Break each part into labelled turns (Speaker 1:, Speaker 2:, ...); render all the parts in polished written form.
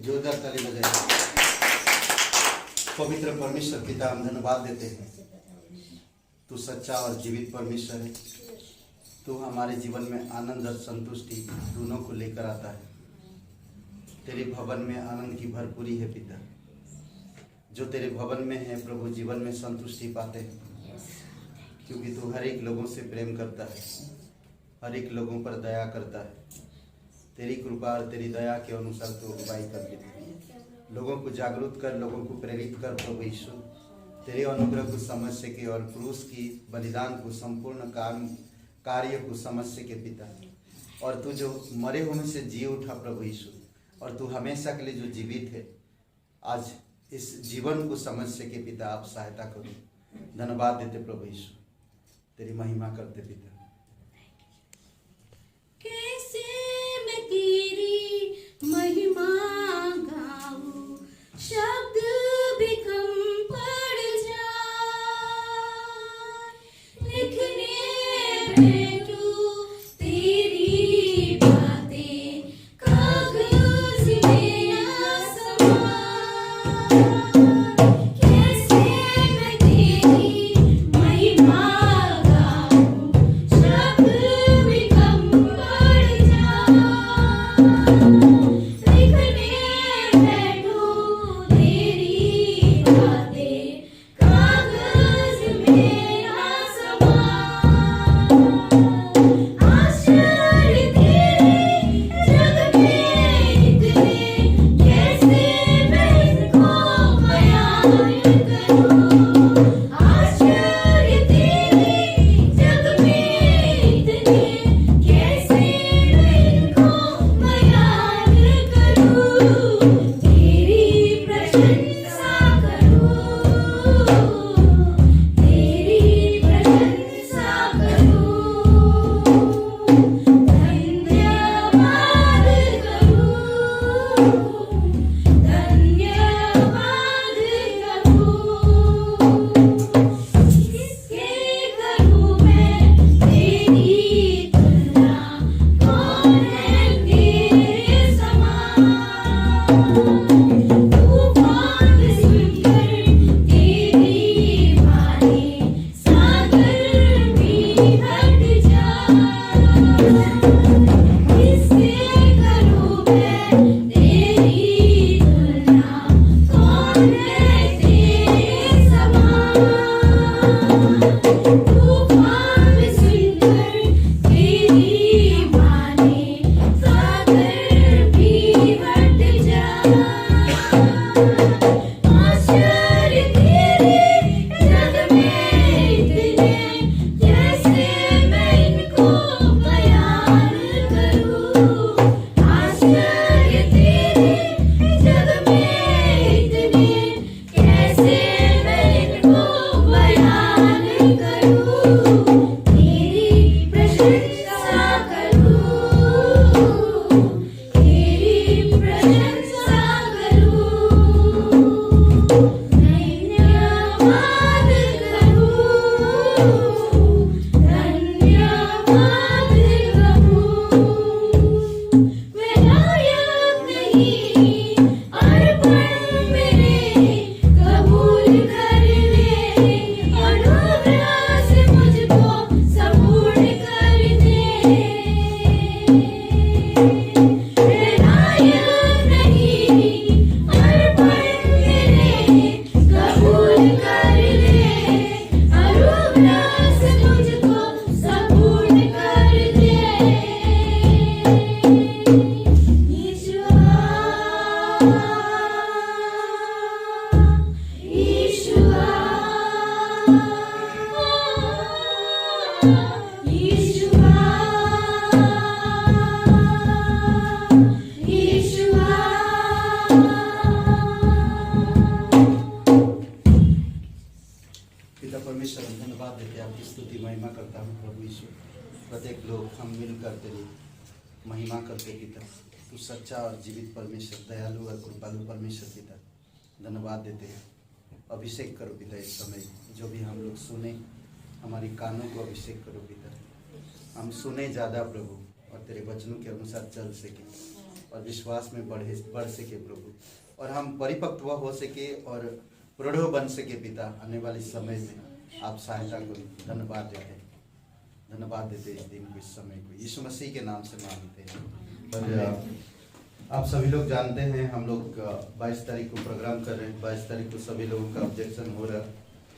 Speaker 1: जोरदार ताली बजाइए। पवित्र परमेश्वर पिता, हम धन्यवाद देते हैं, तू सच्चा और जीवित परमेश्वर है। तू हमारे जीवन में आनंद और संतुष्टि दोनों को लेकर आता है। तेरे भवन में आनंद की भरपूरी है पिता। जो तेरे भवन में है प्रभु, जीवन में संतुष्टि पाते हैं, क्योंकि तू हर एक लोगों से प्रेम करता है, हर एक लोगों पर दया करता है। तेरी कृपा और तेरी दया के अनुसार तू अगुवाई कर देते हैं। लोगों को जागरूक कर, लोगों को प्रेरित कर प्रभु यीशु, तेरे अनुग्रह को समझ सके और क्रूस की बलिदान को, संपूर्ण कार्य को समझ सके पिता। और तू जो मरे हुए से जी उठा प्रभु यीशु, और तू हमेशा के लिए जो जीवित है, आज इस जीवन को समझ सके पिता। आप सहायता करो। धन्यवाद देते प्रभु यीशु, तेरी महिमा करते पिता।
Speaker 2: कैसे मैं तेरी महिमा गाऊं, शब्द भी कम पड़ जाए। लिखने बैठूं तेरी बातें, कागज में ना समाए। कैसे मैं तेरी महिमा गाऊं, शब्द भी कम पड़ जाए। लिखने बैठूं तेरी बातें, कागज में ना समाए।
Speaker 1: पिता परमेश्वर, हम धन्यवाद देते हैं, आपकी स्तुति महिमा करता हूँ प्रभु यीशु। प्रत्येक लोग हम मिलकर तेरी महिमा करते पिता। तू सच्चा और जीवित परमेश्वर, दयालु और कृपालु परमेश्वर पिता, धन्यवाद देते हैं। अभिषेक करो पिता इस समय, जो भी हम लोग सुने, हमारी कानों को अभिषेक करो पिता। हम सुने ज़्यादा प्रभु, और तेरे वचनों के अनुसार चल सके और विश्वास में बढ़ सके प्रभु, और हम परिपक्व हो सके और प्रौढ़ बन सके पिता। आने वाले समय में आप सहायता करो। धन्यवाद देते इस दिन को, इस समय को, यीशु मसीह के नाम से मांगते हैं। और आप सभी लोग जानते हैं हम लोग 22 तारीख को प्रोग्राम कर रहे हैं। 22 तारीख को सभी लोगों का ऑब्जेक्शन हो रहा है,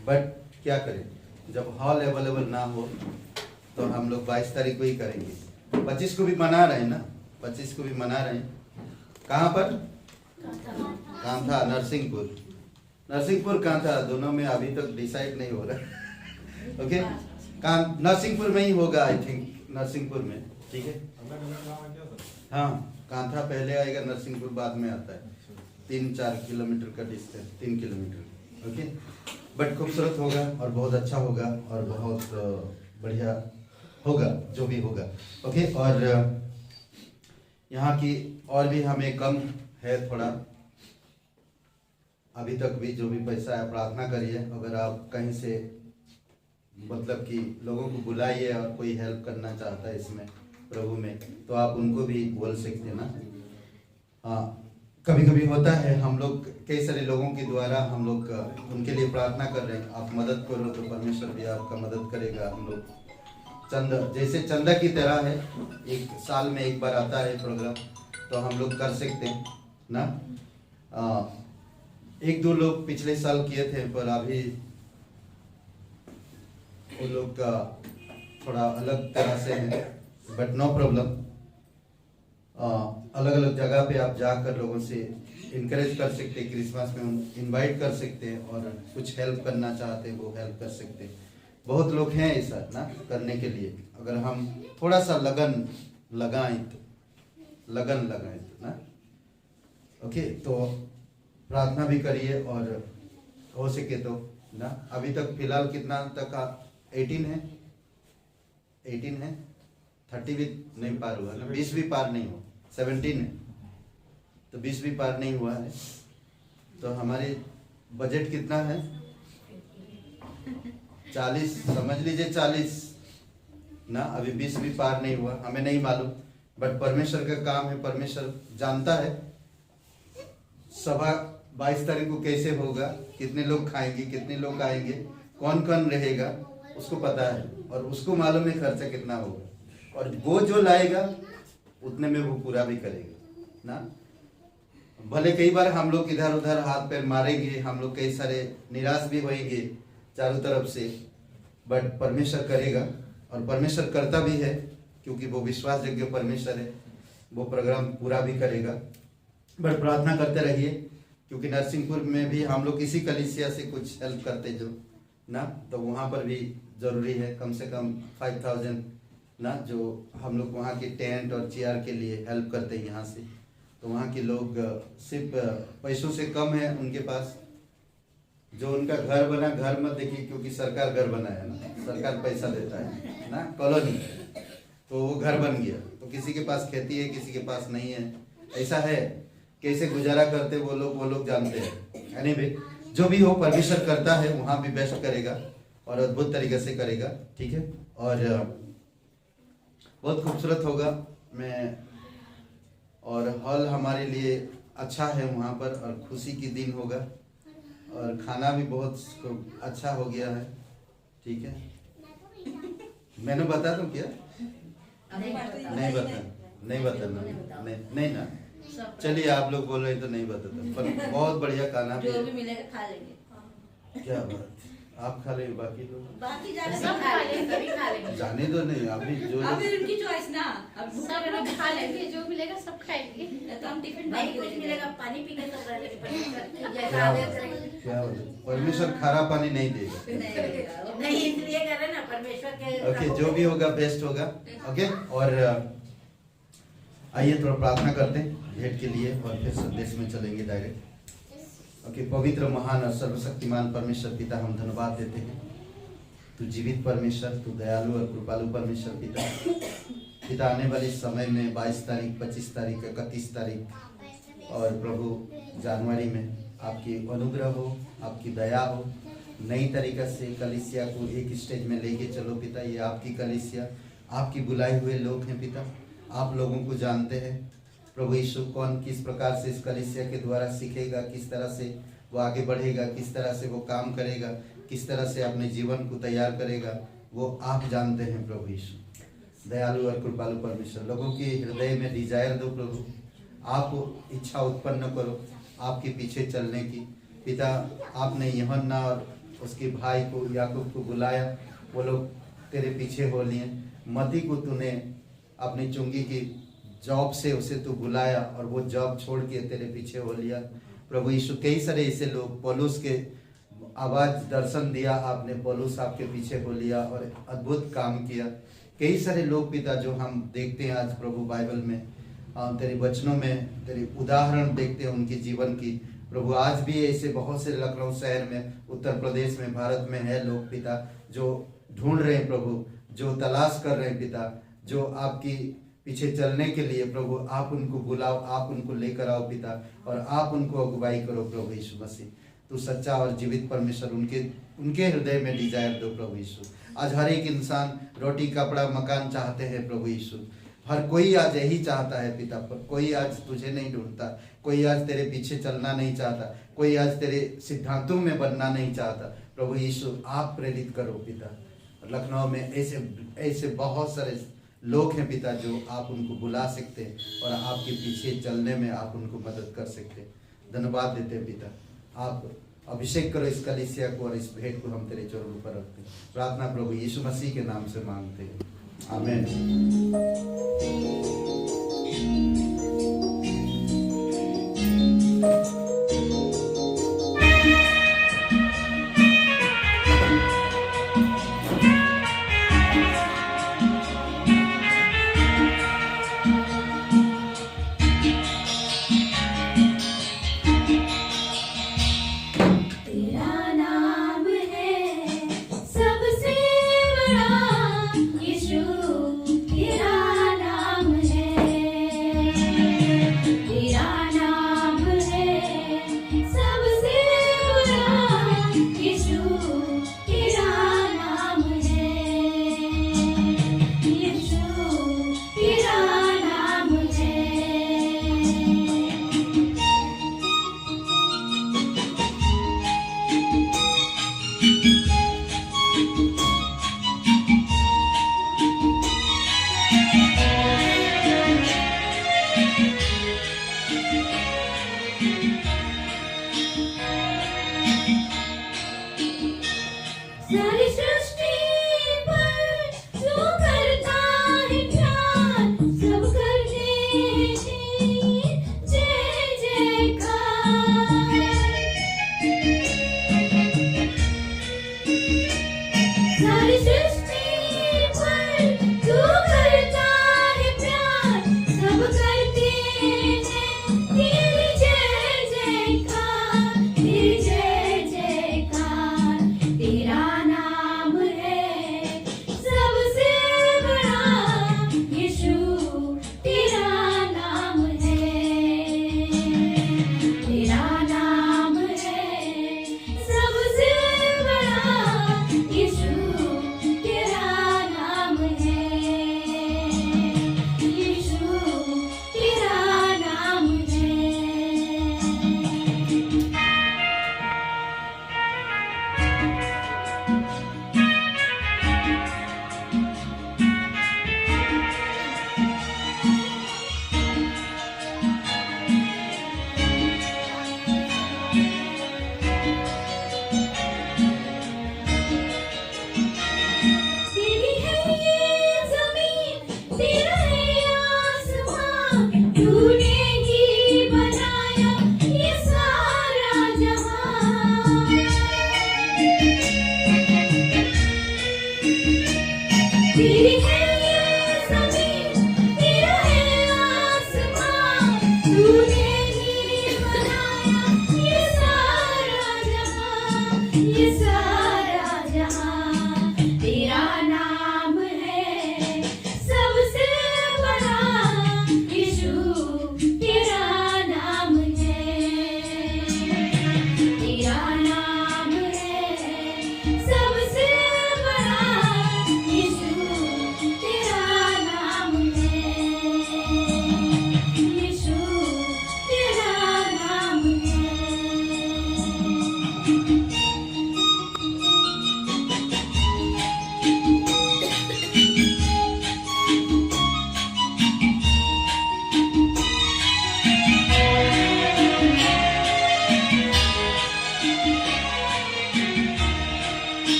Speaker 1: बट क्या करें, जब हॉल अवेलेबल ना हो तो हम लोग 22 तारीख को ही करेंगे। 25 को भी मना रहे हैं ना, 25 को भी मना रहे हैं। कहाँ पर? कांथा, नरसिंहपुर कांथा, दोनों में अभी तक डिसाइड नहीं हो रहा। ओके, नरसिंहपुर में ही होगा, आई थिंक नरसिंहपुर में, ठीक है। हाँ, कांथा पहले आएगा, नरसिंहपुर बाद में आता है। 3-4 किलोमीटर का डिस्टेंस, 3 किलोमीटर। ओके, बट खूबसूरत होगा और बहुत अच्छा होगा और बहुत बढ़िया होगा जो भी होगा। ओके, और यहाँ की और भी हमें कम है थोड़ा, अभी तक भी जो भी पैसा है प्रार्थना करिए। अगर आप कहीं से मतलब कि लोगों को बुलाइए और कोई हेल्प करना चाहता है इसमें प्रभु में, तो आप उनको भी बोल सकते हैं ना। हाँ, कभी कभी होता है, हम लोग कई सारे लोगों के द्वारा हम लोग उनके लिए प्रार्थना कर रहे हैं। आप मदद करो तो परमेश्वर भी आपका मदद करेगा। हम लोग जैसे चंदा की तरह है, एक साल में एक बार आता है प्रोग्राम, तो हम लोग कर सकते हैं ना। 1-2 लोग पिछले साल किए थे, पर अभी वो लोग का थोड़ा अलग तरह से है, बट नो प्रॉब्लम। अलग अलग जगह पे आप जाकर लोगों से इनकरेज कर सकते हैं, क्रिसमस में इनवाइट कर सकते हैं, और कुछ हेल्प करना चाहते हैं वो हेल्प कर सकते हैं। बहुत लोग हैं ऐसा ना करने के लिए, अगर हम थोड़ा सा लगन लगाएं तो ना। ओके, तो प्रार्थना भी करिए और हो सके तो ना। अभी तक फिलहाल कितना तक 18 है, 30 भी नहीं पार हुआ ना, 20 भी पार नहीं हुआ, 17 है तो 20 भी पार नहीं हुआ है। तो हमारे बजट कितना है? 40, समझ लीजिए 40 ना। अभी 20 भी पार नहीं हुआ, हमें नहीं मालूम, बट परमेश्वर का काम है, परमेश्वर जानता है। सभा 22 तारीख को कैसे होगा, कितने लोग खाएंगे, कितने लोग आएंगे, कौन कौन रहेगा, उसको पता है, और उसको मालूम है खर्चा कितना होगा, और वो जो लाएगा उतने में वो पूरा भी करेगा ना। भले कई बार हम लोग इधर उधर हाथ पैर मारेंगे, हम लोग कई सारे निराश भी होंगे चारों तरफ से, बट परमेश्वर करेगा, और परमेश्वर करता भी है, क्योंकि वो विश्वासयोग्य परमेश्वर है। वो प्रोग्राम पूरा भी करेगा, बट प्रार्थना करते रहिए, क्योंकि नरसिंहपुर में भी हम लोग किसी कलीसिया से कुछ हेल्प करते जो ना, तो वहाँ पर भी जरूरी है कम से कम 5000 ना, जो हम लोग वहाँ के टेंट और चेयर के लिए हेल्प करते हैं यहाँ से। तो वहाँ के लोग सिर्फ पैसों से कम है उनके पास। जो उनका घर बना, घर मत देखिए, क्योंकि सरकार घर बनाया ना, सरकार पैसा देता है ना, कॉलोनी, तो वो घर बन गया। तो किसी के पास खेती है, किसी के पास नहीं है, ऐसा है। कैसे गुजारा करते वो लोग जानते हैं। एनीवे, जो भी हो परमेश्वर करता है, वहाँ भी बेस्ट करेगा और अद्भुत तरीके से करेगा, ठीक है। और बहुत खूबसूरत होगा। और हॉल हमारे लिए अच्छा है वहाँ पर, और खुशी की दिन होगा, और खाना भी बहुत अच्छा हो गया है, ठीक है। मैंने बता दूं क्या? नहीं ना। चलिए, आप लोग बोल रहे तो नहीं बताता, पर बहुत बढ़िया खाना भी
Speaker 2: जो भी मिलेगा खा लेंगे।
Speaker 1: क्या बात, आप खा लेंगे, बाकी लोग
Speaker 2: बाकी जाने सब खा लेंगे, सभी खा लेंगे।
Speaker 1: जाने दो नहीं, अभी जो
Speaker 2: अभी उनकी चॉइस ना, अब
Speaker 3: सब लोग खा लेंगे, जो मिलेगा सब खाएंगे।
Speaker 2: तो हम टिफिन
Speaker 3: नहीं कुछ मिलेगा, पानी पी के सब रहेंगे।
Speaker 1: क्या परमेश्वर खारा पानी नहीं देगा।
Speaker 3: नहीं, इसलिए कर रहे ना परमेश्वर के।
Speaker 1: ओके, जो भी होगा बेस्ट होगा। ओके, और आइए थोड़ा प्रार्थना करते हैं भेंट के लिए, और फिर संदेश में चलेंगे डायरेक्ट। ओके, पवित्र, महान और सर्वशक्तिमान परमेश्वर पिता, हम धन्यवाद देते हैं तू जीवित परमेश्वर, तू दयालु और कृपालु परमेश्वर पिता। पिता आने वाले समय में 22 तारीख, 25 तारीख, 31 तारीख और प्रभु जनवरी में आपकी अनुग्रह हो, आपकी दया हो। नई तरीक़े से कलीसिया को एक स्टेज में लेके चलो पिता। ये आपकी कलीसिया, आपकी बुलाए हुए लोग हैं पिता। आप लोगों को जानते हैं प्रभु यीशु, कौन किस प्रकार से इस कलीसिया के द्वारा सीखेगा, किस तरह से वो आगे बढ़ेगा, किस तरह से वो काम करेगा, किस तरह से अपने जीवन को तैयार करेगा, वो आप जानते हैं प्रभु यीशु। दयालु और कृपालु परमेश्वर, लोगों के हृदय में डिजायर दो प्रभु। आप इच्छा उत्पन्न करो आपके पीछे चलने की पिता। आपने यूहन्ना और उसके भाई को, याकूब को बुलाया, वो लोग तेरे पीछे हो लिए। मती को तूने अपनी चुंगी की जॉब से उसे तू बुलाया और वो जॉब छोड़ के तेरे पीछे हो लिया प्रभु यीशु। कई सारे ऐसे लोग, पौलुस के आवाज दर्शन दिया आपने, पौलुस आपके पीछे हो लिया और अद्भुत काम किया। कई सारे लोग पिता जो हम देखते हैं आज प्रभु बाइबल में, तेरे वचनों में तेरे उदाहरण देखते हैं उनके जीवन की प्रभु। आज भी ऐसे बहुत से लखनऊ शहर में, उत्तर प्रदेश में, भारत में है लोग पिता जो ढूंढ रहे हैं प्रभु, जो तलाश कर रहे हैं पिता, जो आपकी पीछे चलने के लिए प्रभु। आप उनको बुलाओ, आप उनको लेकर आओ पिता और आप उनको अगुवाई करो प्रभु यीशु मसीह। तू सच्चा और जीवित परमेश्वर उनके हृदय में डिजायर दो प्रभु यीशु। आज हर एक इंसान रोटी, कपड़ा, मकान चाहते हैं प्रभु यीशु। हर कोई आज यही चाहता है पिता, पर कोई आज तुझे नहीं ढूंढता, कोई आज तेरे पीछे चलना नहीं चाहता, कोई आज तेरे सिद्धांतों में बनना नहीं चाहता प्रभु यीशु। आप प्रेरित करो पिता। लखनऊ में ऐसे बहुत सारे लोग हैं पिता जो आप उनको बुला सकते हैं और आपके पीछे चलने में आप उनको मदद कर सकते हैं। धन्यवाद देते हैं पिता। आप अभिषेक करो इस कलीसिया को और इस भेंट को हम तेरे चरणों पर रखते हैं। प्रार्थना प्रभु यीशु मसीह के नाम से मांगते हैं, आमीन।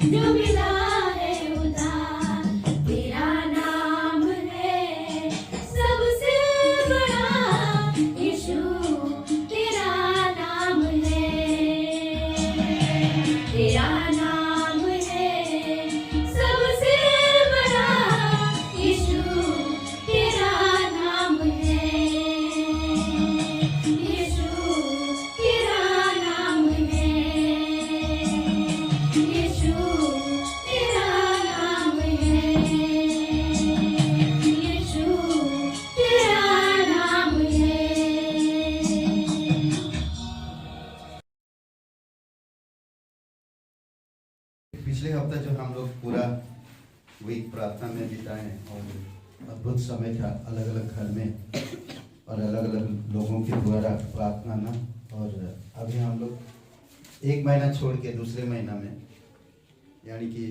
Speaker 2: जो मिला है उधार, तेरा नाम है सबसे बड़ा यीशु, तेरा नाम है, तेरा नाम है सबसे बड़ा यीशु, तेरा नाम है, यीशु तेरा नाम है, यीशु तेरा नाम है, यीशु तेरा नाम है।
Speaker 1: पिछले हफ्ता जो हम लोग पूरा वीक प्रार्थना में बिताए और अद्भुत समय था, अलग अलग घर में और अलग अलग लोगों के द्वारा प्रार्थना ना, और अभी हम लोग एक महीना छोड़ के दूसरे महीना में, यानी कि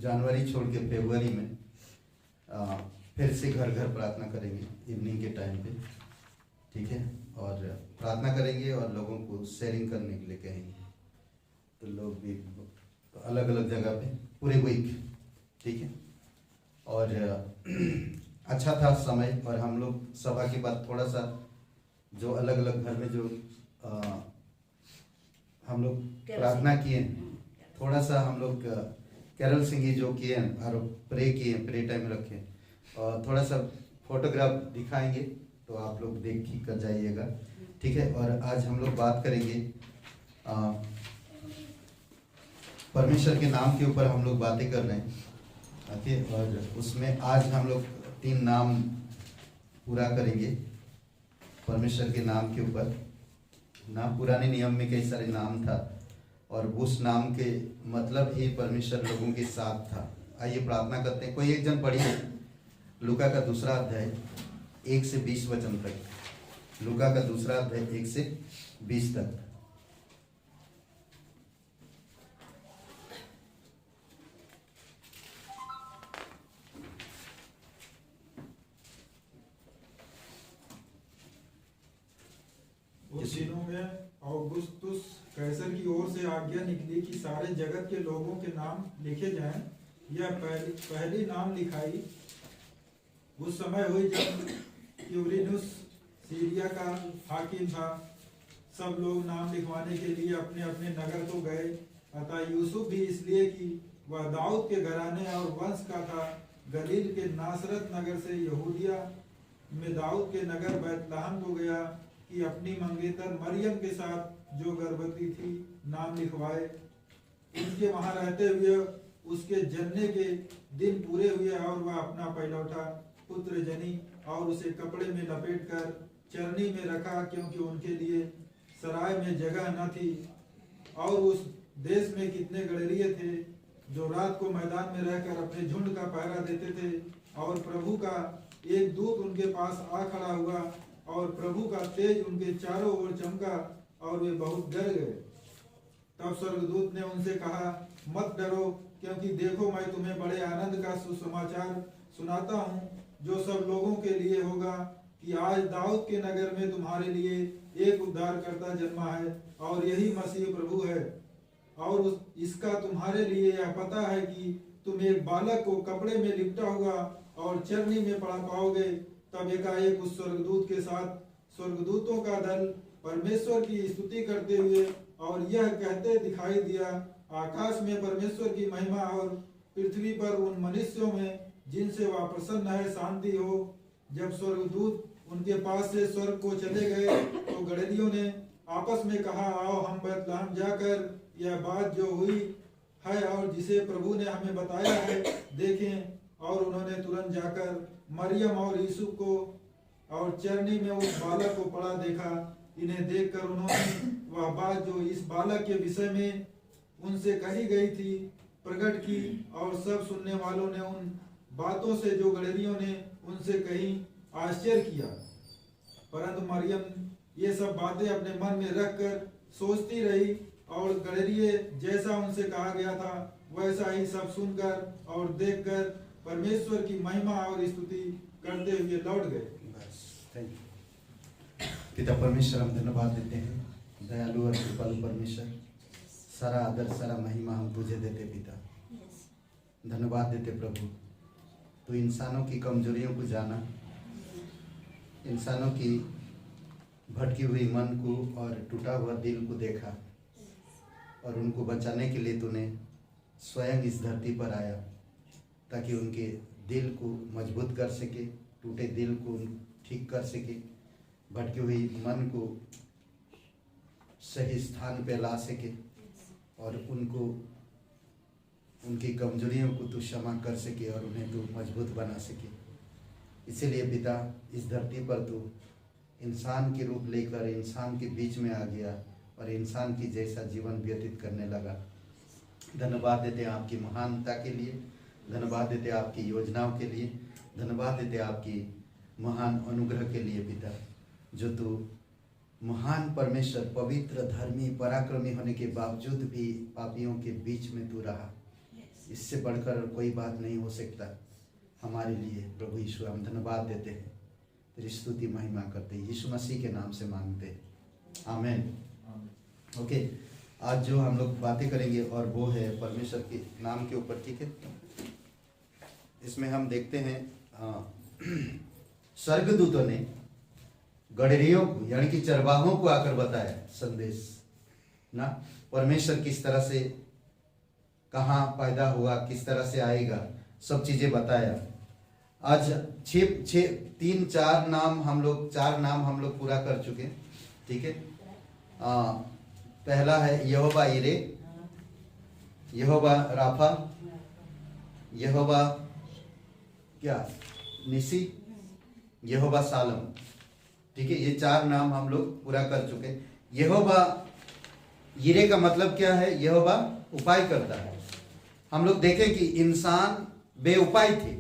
Speaker 1: जनवरी छोड़ के फरवरी में फिर से घर घर प्रार्थना करेंगे इवनिंग के टाइम पे, ठीक है। और प्रार्थना करेंगे और लोगों को शेयरिंग करने के लिए कहेंगे, तो लोग भी अलग अलग जगह पे पूरे वीक, ठीक है। और अच्छा था समय, और हम लोग सभा के बाद थोड़ा सा जो अलग अलग घर में जो हम लोग प्रार्थना किए, थोड़ा सा हम लोग कैरल सिंगिंग जो किए और प्रे किए, प्रे टाइम रखे, और थोड़ा सा फोटोग्राफ दिखाएंगे तो आप लोग देख ही कर जाइएगा, ठीक है। और आज हम लोग बात करेंगे परमेश्वर के नाम के ऊपर हम लोग बातें कर रहे हैं, ओके। और उसमें आज हम लोग 3 नाम पूरा करेंगे परमेश्वर के नाम के ऊपर ना। पुराने नियम में कई सारे नाम था, और उस नाम के मतलब ही परमेश्वर लोगों के साथ था। आइए प्रार्थना करते हैं। कोई एक जन पढ़िए लूका का 2 अध्याय 1 से 20 वचन तक। लूका का 2 अध्याय 1 से 20 तक।
Speaker 4: उस दिनों में औगुस्तुस कैसर की ओर से आज्ञा निकली कि सारे जगत के लोगों के नाम लिखे जाएं। यह पहली नाम लिखाई उस समय हुई जब क्यूरिनुस सीरिया का हाकिम था। सब लोग नाम लिखवाने के लिए अपने अपने नगर को गए। अतः यूसुफ भी इसलिए कि वह दाऊद के घराने और वंश का था, गलील के नासरत नगर से यहूदिया में दाऊद के नगर बैतलहम को गया कि अपनी मंगेतर मरियम के साथ जो गर्भवती थी नाम लिखवाए। उनके वहां रहते हुए उसके जन्ने के दिन पूरे हुए और वह अपना पहलौठा पुत्र जनी और उसे कपड़े में लपेटकर चरनी में रखा, क्योंकि उनके लिए सराय में जगह न थी। और उस देश में कितने गड़रिये थे जो रात को मैदान में रहकर अपने झुंड का पहरा देते थे। और प्रभु का एक दूत उनके पास आ खड़ा हुआ और प्रभु का तेज उनके चारों ओर चमका और वे बहुत डर गए। तब स्वर्गदूत ने उनसे कहा, मत डरो, क्योंकि देखो मैं तुम्हें बड़े आनंद का सुसमाचार सुनाता हूँ, जो सब लोगों के लिए होगा, कि आज दाऊद के नगर में तुम्हारे लिए एक उद्धारकर्ता जन्मा है, और यही मसीह प्रभु है। और इसका तुम्हारे लिए यह पता है कि तुम एक बालक को कपड़े में लिपटा हुआ और चरनी में पड़ा पाओगे। तब एकाएक उस स्वर्गदूत के साथ स्वर्गदूतों का दल परमेश्वर की स्तुति करते हुए और यह कहते दिखाई दिया, आकाश में परमेश्वर की महिमा और पृथ्वी पर उन मनुष्यों में जिनसे वह प्रसन्न है शांति हो। जब स्वर्गदूत उनके पास से स्वर्ग को चले गए तो गड़रियों ने आपस में कहा, आओ हम बैतलहम जाकर यह बात जो हुई है और जिसे प्रभु ने हमें बताया है देखें। और उन्होंने तुरंत जाकर मरियम और यूसुफ को और चरनी में उस बालक को पड़ा देखा। इन्हें देखकर उन्होंने वह बात जो इस बालक के विषय में उनसे कही गई थी प्रकट की। और सब सुनने वालों ने उन बातों से जो गड़रियों ने उनसे कही आश्चर्य किया। परंतु मरियम ये सब बातें अपने मन में रखकर सोचती रही, और गड़रिये जैसा उनसे कहा गया था वैसा ही सब सुनकर और देखकर परमेश्वर की महिमा और स्तुति करते हुए लौट गए।
Speaker 1: बस, थैंक यू। पिता परमेश्वर, हम धन्यवाद देते हैं, दयालु और कृपालु परमेश्वर। सारा आदर सारा महिमा हम तुझे देते पिता। धन्यवाद देते प्रभु, तू इंसानों की कमजोरियों को जाना, इंसानों की भटकी हुई मन को और टूटा हुआ दिल को देखा, और उनको बचाने के लिए तूने स्वयं इस धरती पर आया ताकि उनके दिल को मजबूत कर सके, टूटे दिल को ठीक कर सके, भटकी हुई मन को सही स्थान पे ला सके, और उनको उनकी कमजोरियों को तू क्षमा कर सके और उन्हें तू मजबूत बना सके। इसीलिए पिता, इस धरती पर तू इंसान के रूप लेकर इंसान के बीच में आ गया और इंसान की जैसा जीवन व्यतीत करने लगा। धन्यवाद देते हैं आपकी महानता के लिए, धन्यवाद देते हैं आपकी योजनाओं के लिए, धन्यवाद देते हैं आपकी महान अनुग्रह के लिए पिता, जो तू महान परमेश्वर, पवित्र, धर्मी, पराक्रमी होने के बावजूद भी पापियों के बीच में तू रहा। इससे बढ़कर कोई बात नहीं हो सकता हमारे लिए। प्रभु यीशु, हम धन्यवाद देते हैं, तेरी स्तुति महिमा करते हैं, यीशु मसीह के नाम से मांगते हैं, आमीन। ओके, आज जो हम लोग बातें करेंगे और वो है परमेश्वर के नाम के ऊपर, ठीक है। इसमें हम देखते हैं स्वर्गदूतों ने गडरियों को यानी कि चरवाहों को आकर बताया संदेश ना, परमेश्वर किस तरह से कहाँ पैदा हुआ, किस तरह से आएगा, सब चीजें बताया। आज चार नाम हम लोग पूरा कर चुके, ठीक है। पहला है यहोवा इरे, यहोवा राफा, यहोवा क्या निसी, यहोवा सालम, ठीक है। ये 4 नाम हम लोग पूरा कर चुके। यहोवा यिरे का मतलब क्या है? यहोवा उपाय करता है। हम लोग देखें कि इंसान बेउपाय थे,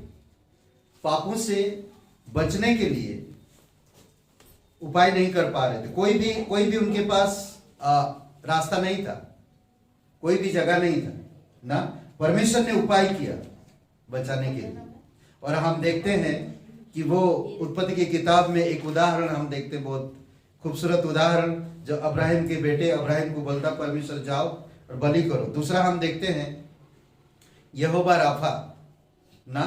Speaker 1: पापों से बचने के लिए उपाय नहीं कर पा रहे थे। कोई भी उनके पास रास्ता नहीं था, कोई भी जगह नहीं था ना। परमेश्वर ने उपाय किया बचाने के लिए। और हम देखते हैं कि वो उत्पत्ति की किताब में एक उदाहरण हम देखते हैं, बहुत खूबसूरत उदाहरण, जो अब्राहिम के बेटे अब्राहिम को बोलता परमेश्वर जाओ और बलि करो। दूसरा हम देखते हैं यहोवा राफा ना,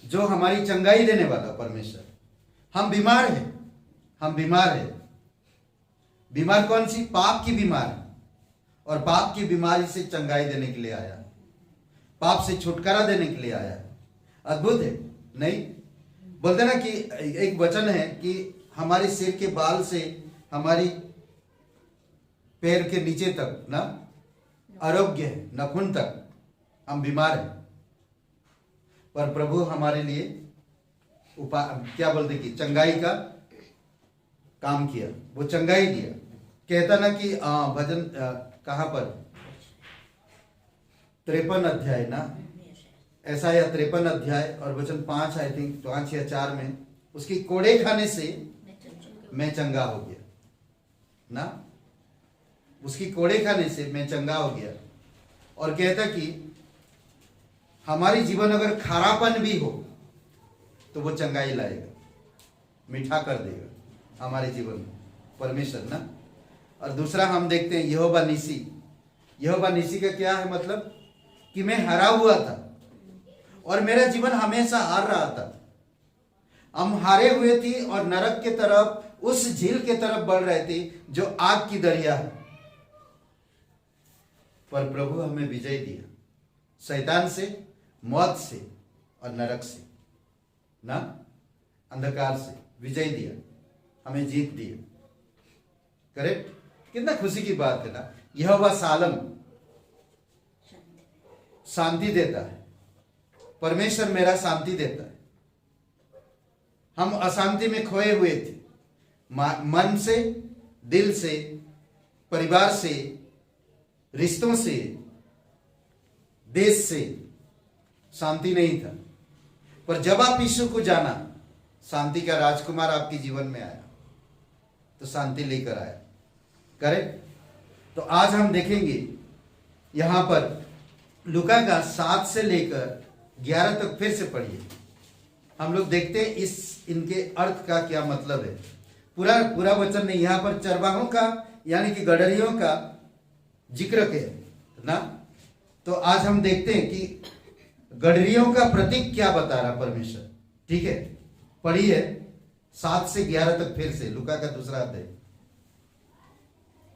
Speaker 1: जो हमारी चंगाई देने वाला परमेश्वर। हम बीमार हैं, बीमार कौन सी? पाप की बीमारी, और पाप की बीमारी से चंगाई देने के लिए आया, पाप से छुटकारा देने के लिए आया। अद्भुत है नहीं? बोलते ना कि एक वचन है कि हमारे सिर के बाल से हमारी पैर के नीचे तक ना आरोग्य है, नाखून तक हम बीमार हैं, पर प्रभु हमारे लिए क्या बोलते कि चंगाई का काम किया, वो चंगाई दिया। कहता ना कि भजन कहां पर 53 अध्याय ना, ऐसा या 53 अध्याय और वचन 5 आई थिंक 5 या 4 में, उसकी कोड़े खाने से मैं चंगा हो गया ना, उसकी कोड़े खाने से मैं चंगा हो गया। और कहता कि हमारी जीवन अगर खारापन भी हो तो वो चंगाई लाएगा, मीठा कर देगा हमारे जीवन में परमेश्वर ना। और दूसरा हम देखते हैं यहोवा निसी। यहोवा निसी का क्या है मतलब? कि मैं हरा हुआ था और मेरा जीवन हमेशा हार रहा था। हम हारे हुए थे और नरक के तरफ, उस झील के तरफ बढ़ रहे थे जो आग की दरिया है। पर प्रभु हमें विजय दिया शैतान से, मौत से और नरक से ना, अंधकार से विजय दिया, हमें जीत दिया। करेक्ट? कितना खुशी की बात है ना। यहोवा सालम, शांति देता है। परमेश्वर मेरा शांति देता है। हम अशांति में खोए हुए थे, मन से, दिल से, परिवार से, रिश्तों से, देश से शांति नहीं था। पर जब आप यीशु को जाना, शांति का राजकुमार आपके जीवन में आया तो शांति लेकर आया। करेक्ट? तो आज हम देखेंगे यहां पर लूका का 7 से लेकर 11 तक फिर से पढ़िए। हम लोग देखते हैं इनके अर्थ का क्या मतलब है। पूरा वचन नहीं, यहां पर चरवाहों का यानी कि गडरियों का जिक्र किया ना। तो आज हम देखते हैं कि गडरियों का प्रतीक क्या बता रहा परमेश्वर। ठीक है, पढ़िए 7 से 11 तक फिर से लूका का दूसरा अध्याय।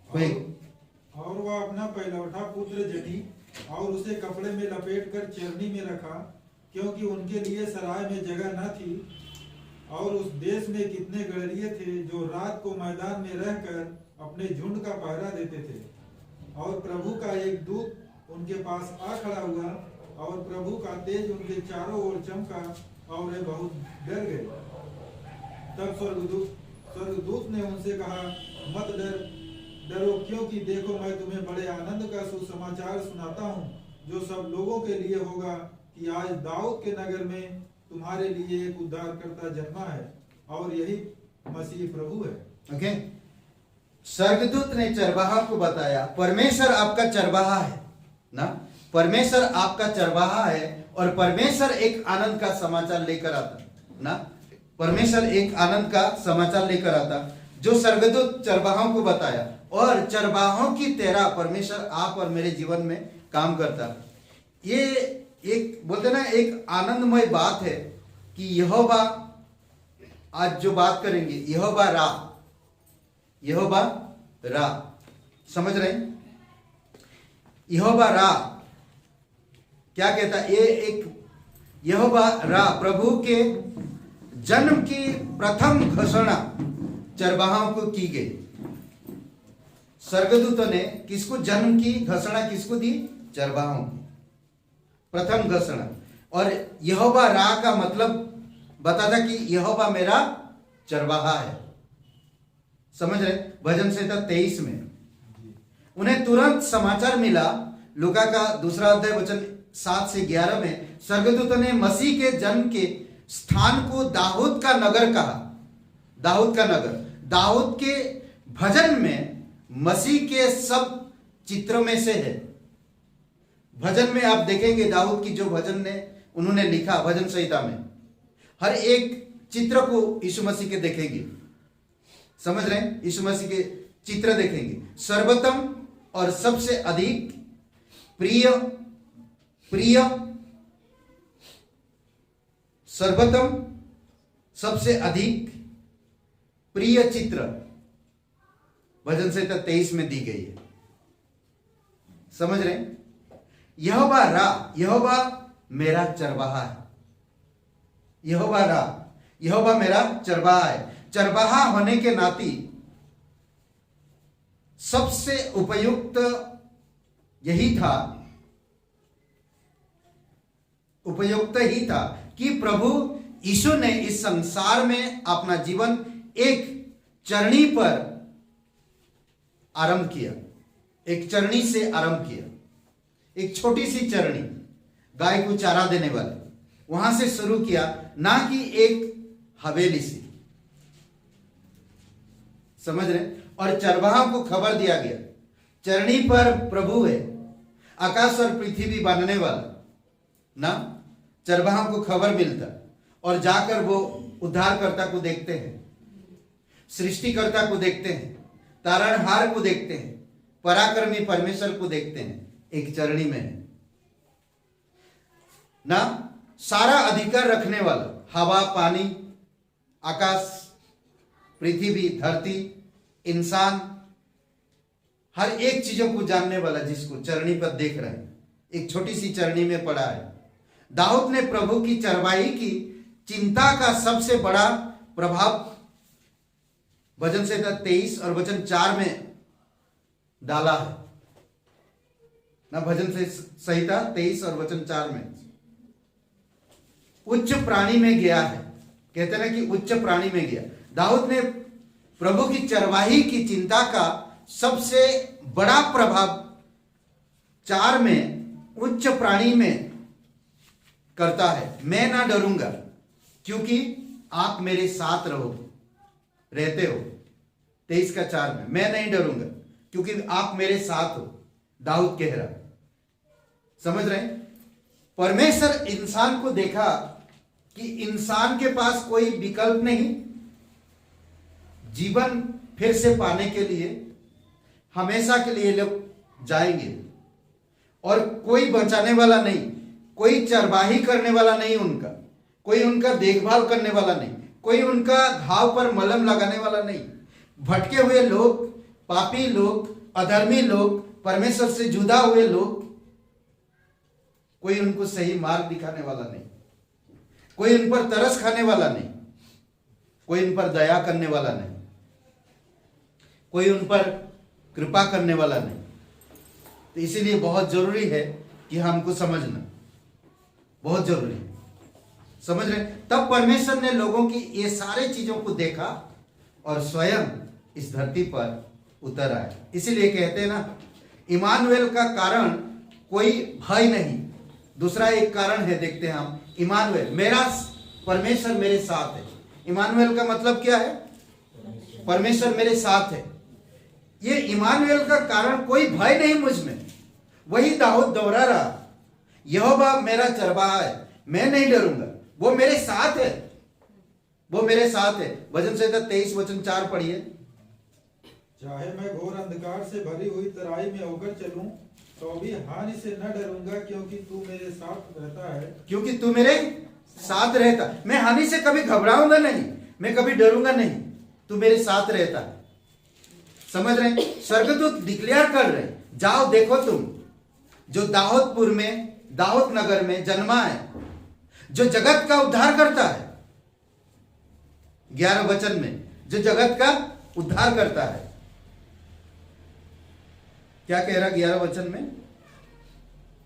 Speaker 1: कोई
Speaker 4: और वह अपना पहलौठा पुत्र जनी और उसे कपड़े में लपेटकर चरनी में रखा, क्योंकि उनके लिए सराय में जगह न थी। और उस देश में कितने गड़रिये थे जो रात को मैदान में रहकर अपने झुंड का पहरा देते थे। और प्रभु का एक दूत उनके पास आ खड़ा हुआ, और प्रभु का तेज उनके चारों ओर चमका, और वे बहुत डर गए। तब स्वर्गदूत ने उनसे कहा, मत डरो, क्योंकि देखो मैं तुम्हें बड़े आनंद का सुसमाचार सुनाता हूँ, जो सब लोगों के लिए होगा, कि आज दाऊद के नगर में तुम्हारे लिए एक उद्धारकर्ता जन्मा है, और यही मसीह प्रभु है।
Speaker 1: ओके, स्वर्गदूत ने चरवाहा को बताया परमेश्वर आपका चरवाहा है ना, परमेश्वर आपका चरवाहा है। और परमेश्वर एक आनंद का समाचार लेकर आता ना, परमेश्वर एक आनंद का समाचार लेकर आता जो स्वर्गदूत चरवाहों को बताया। और चरवाहों की तरह परमेश्वर आप और मेरे जीवन में काम करता। ये एक बोलते ना एक आनंदमय बात है कि यहोवा, आज जो बात करेंगे यहोवा रा, समझ रहे हैं? यहोवा रा क्या कहता है? ये एक यहोवा रा प्रभु के जन्म की प्रथम घोषणा चरवाहों को की गई। स्वर्गदूतों ने किसको जन्म की घोषणा किसको दी? चरवाहों की प्रथम घोषणा। और यहोवा रा का मतलब बताता कि यहोवा मेरा चरवाहा है। समझ रहे? भजन संहिता 23 में उन्हें तुरंत समाचार मिला। लूका का दूसरा अध्याय वचन 7 से 11 में स्वर्गदूतों ने मसीह के जन्म के स्थान को दाऊद का नगर कहा। दाऊद का नगर, दाऊद के भजन में मसीह के सब चित्रों में से है। भजन में आप देखेंगे दाऊद की जो भजन ने उन्होंने लिखा भजन संहिता में, हर एक चित्र को यीशु मसीह के देखेंगे। समझ रहे हैं? यीशु मसीह के चित्र देखेंगे। सर्वोत्तम और सबसे अधिक प्रिय सर्वोत्तम सबसे अधिक प्रिय चित्र भजन संहिता 23 में दी गई है। समझ रहे हैं? यहोवा रा, यहोवा मेरा चरवाहा है। यहोवा रा, यहोवा मेरा चरवाहा है। चरवाहा होने के नाते सबसे उपयुक्त यही था, उपयुक्त ही था कि प्रभु यीशु ने इस संसार में अपना जीवन एक चरणी पर आरंभ किया। एक चरणी से आरंभ किया, एक छोटी सी चरणी, गाय को चारा देने वाले, वहां से शुरू किया, ना कि एक हवेली से। समझ रहे? और चरवाहों को खबर दिया गया चरणी पर प्रभु है, आकाश और पृथ्वी बांधने वाला ना। चरवाहों को खबर मिलता और जाकर वो उद्धारकर्ता को देखते हैं, सृष्टिकर्ता को देखते हैं, तारणहार को देखते हैं, पराक्रमी परमेश्वर को देखते हैं। एक चरणी में है ना, सारा अधिकार रखने वाला, हवा, पानी, आकाश, पृथ्वी, धरती, इंसान, हर एक चीजों को जानने वाला, जिसको चरणी पर देख रहे हैं, एक छोटी सी चरणी में पड़ा है। दाऊद ने प्रभु की चरवाही की चिंता का सबसे बड़ा प्रभाव भजन संहिता 23 और वचन 4 में डाला है ना। भजन संहिता 23 और वचन 4 में उच्च प्राणी में गया है, कहते ना कि उच्च प्राणी में गया। दाऊद ने प्रभु की चरवाही की चिंता का सबसे बड़ा प्रभाव 4 में उच्च प्राणी में करता है। मैं ना डरूंगा क्योंकि आप मेरे साथ रहते हो। 23 का 4 में मैं नहीं डरूंगा क्योंकि आप मेरे साथ हो, दाऊद कह रहा। समझ रहे हैं? परमेश्वर इंसान को देखा कि इंसान के पास कोई विकल्प नहीं, जीवन फिर से पाने के लिए, हमेशा के लिए लोग जाएंगे और कोई बचाने वाला नहीं, कोई चरवाही करने वाला नहीं उनका, कोई उनका देखभाल करने वाला नहीं, कोई उनका घाव पर मलहम लगाने वाला नहीं। भटके हुए लोग, पापी लोग, अधर्मी लोग, परमेश्वर से जुदा हुए लोग, कोई उनको सही मार्ग दिखाने वाला नहीं, कोई उन पर तरस खाने वाला नहीं, कोई उन पर दया करने वाला नहीं, कोई उन पर कृपा करने वाला नहीं। तो इसीलिए बहुत जरूरी है कि हमको समझना, बहुत जरूरी है, समझ रहे। तब परमेश्वर ने लोगों की ये सारे चीजों को देखा और स्वयं इस धरती पर उतर आए। इसीलिए कहते हैं ना, इमानुएल का कारण कोई भय नहीं। दूसरा एक कारण है, देखते हैं हम, इमानुएल, मेरा परमेश्वर मेरे साथ है। इमानुएल का मतलब क्या है? परमेश्वर मेरे साथ है। ये इमानुएल का कारण कोई भय नहीं मुझ में। वही दाऊद दोहरा रहा, यहोवा मेरा चरवाहा है, मैं नहीं डरूंगा, वो मेरे साथ है, वो मेरे साथ है। भजन संहिता 23:4 पढ़िए।
Speaker 4: चाहे मैं घोर अंधकार से भरी हुई तराई में होकर चलूं तो भी हानि से न डरूंगा, क्योंकि तू मेरे साथ रहता है।
Speaker 1: क्योंकि तू मेरे साथ रहता, मैं हानि से कभी घबराऊंगा नहीं, मैं कभी डरूंगा नहीं, तू मेरे साथ रहता है। समझ रहे? स्वर्गदूत डिक्लेयर कर रहे, जाओ देखो तुम, जो दाऊदपुर में, दाऊद नगर में जन्मा है, जो जगत का उद्धार करता है। 11 वचन में, जो जगत का उद्धार करता है। क्या कह रहा 11 वचन में?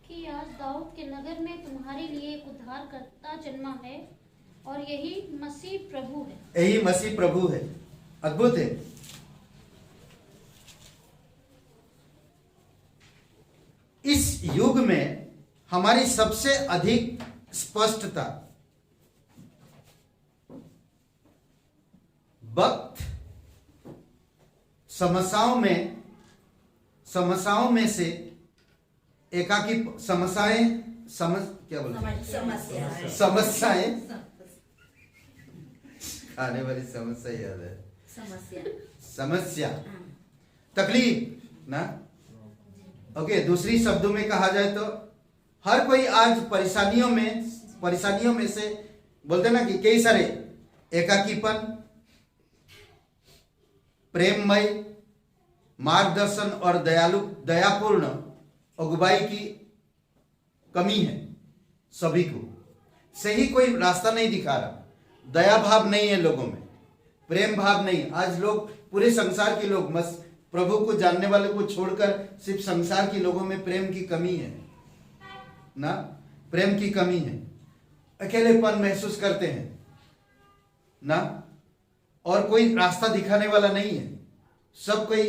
Speaker 5: कि आज दाऊद के नगर में तुम्हारे लिए एक उद्धारकर्ता जन्मा है और यही मसीह प्रभु है।
Speaker 1: यही मसीह प्रभु है। अद्भुत है। इस युग में हमारी सबसे अधिक स्पष्टता वक्त समस्याओं में से एकाकी समस्याएं आने वाली समस्या याद है, समस्या, तकलीफ ना। ओके, दूसरी शब्दों में कहा जाए तो हर कोई आज परेशानियों में से बोलते ना कि कई सारे एकाकीपन, प्रेममय मार्गदर्शन और दयापूर्ण अगुवाई की कमी है। सभी को सही कोई रास्ता नहीं दिखा रहा, दया भाव नहीं है लोगों में, प्रेम भाव नहीं। आज लोग, पूरे संसार के लोग, प्रभु को जानने वाले को छोड़कर सिर्फ संसार के लोगों में प्रेम की कमी है ना, प्रेम की कमी है। अकेलेपन महसूस करते हैं ना, और कोई रास्ता दिखाने वाला नहीं है। सब कोई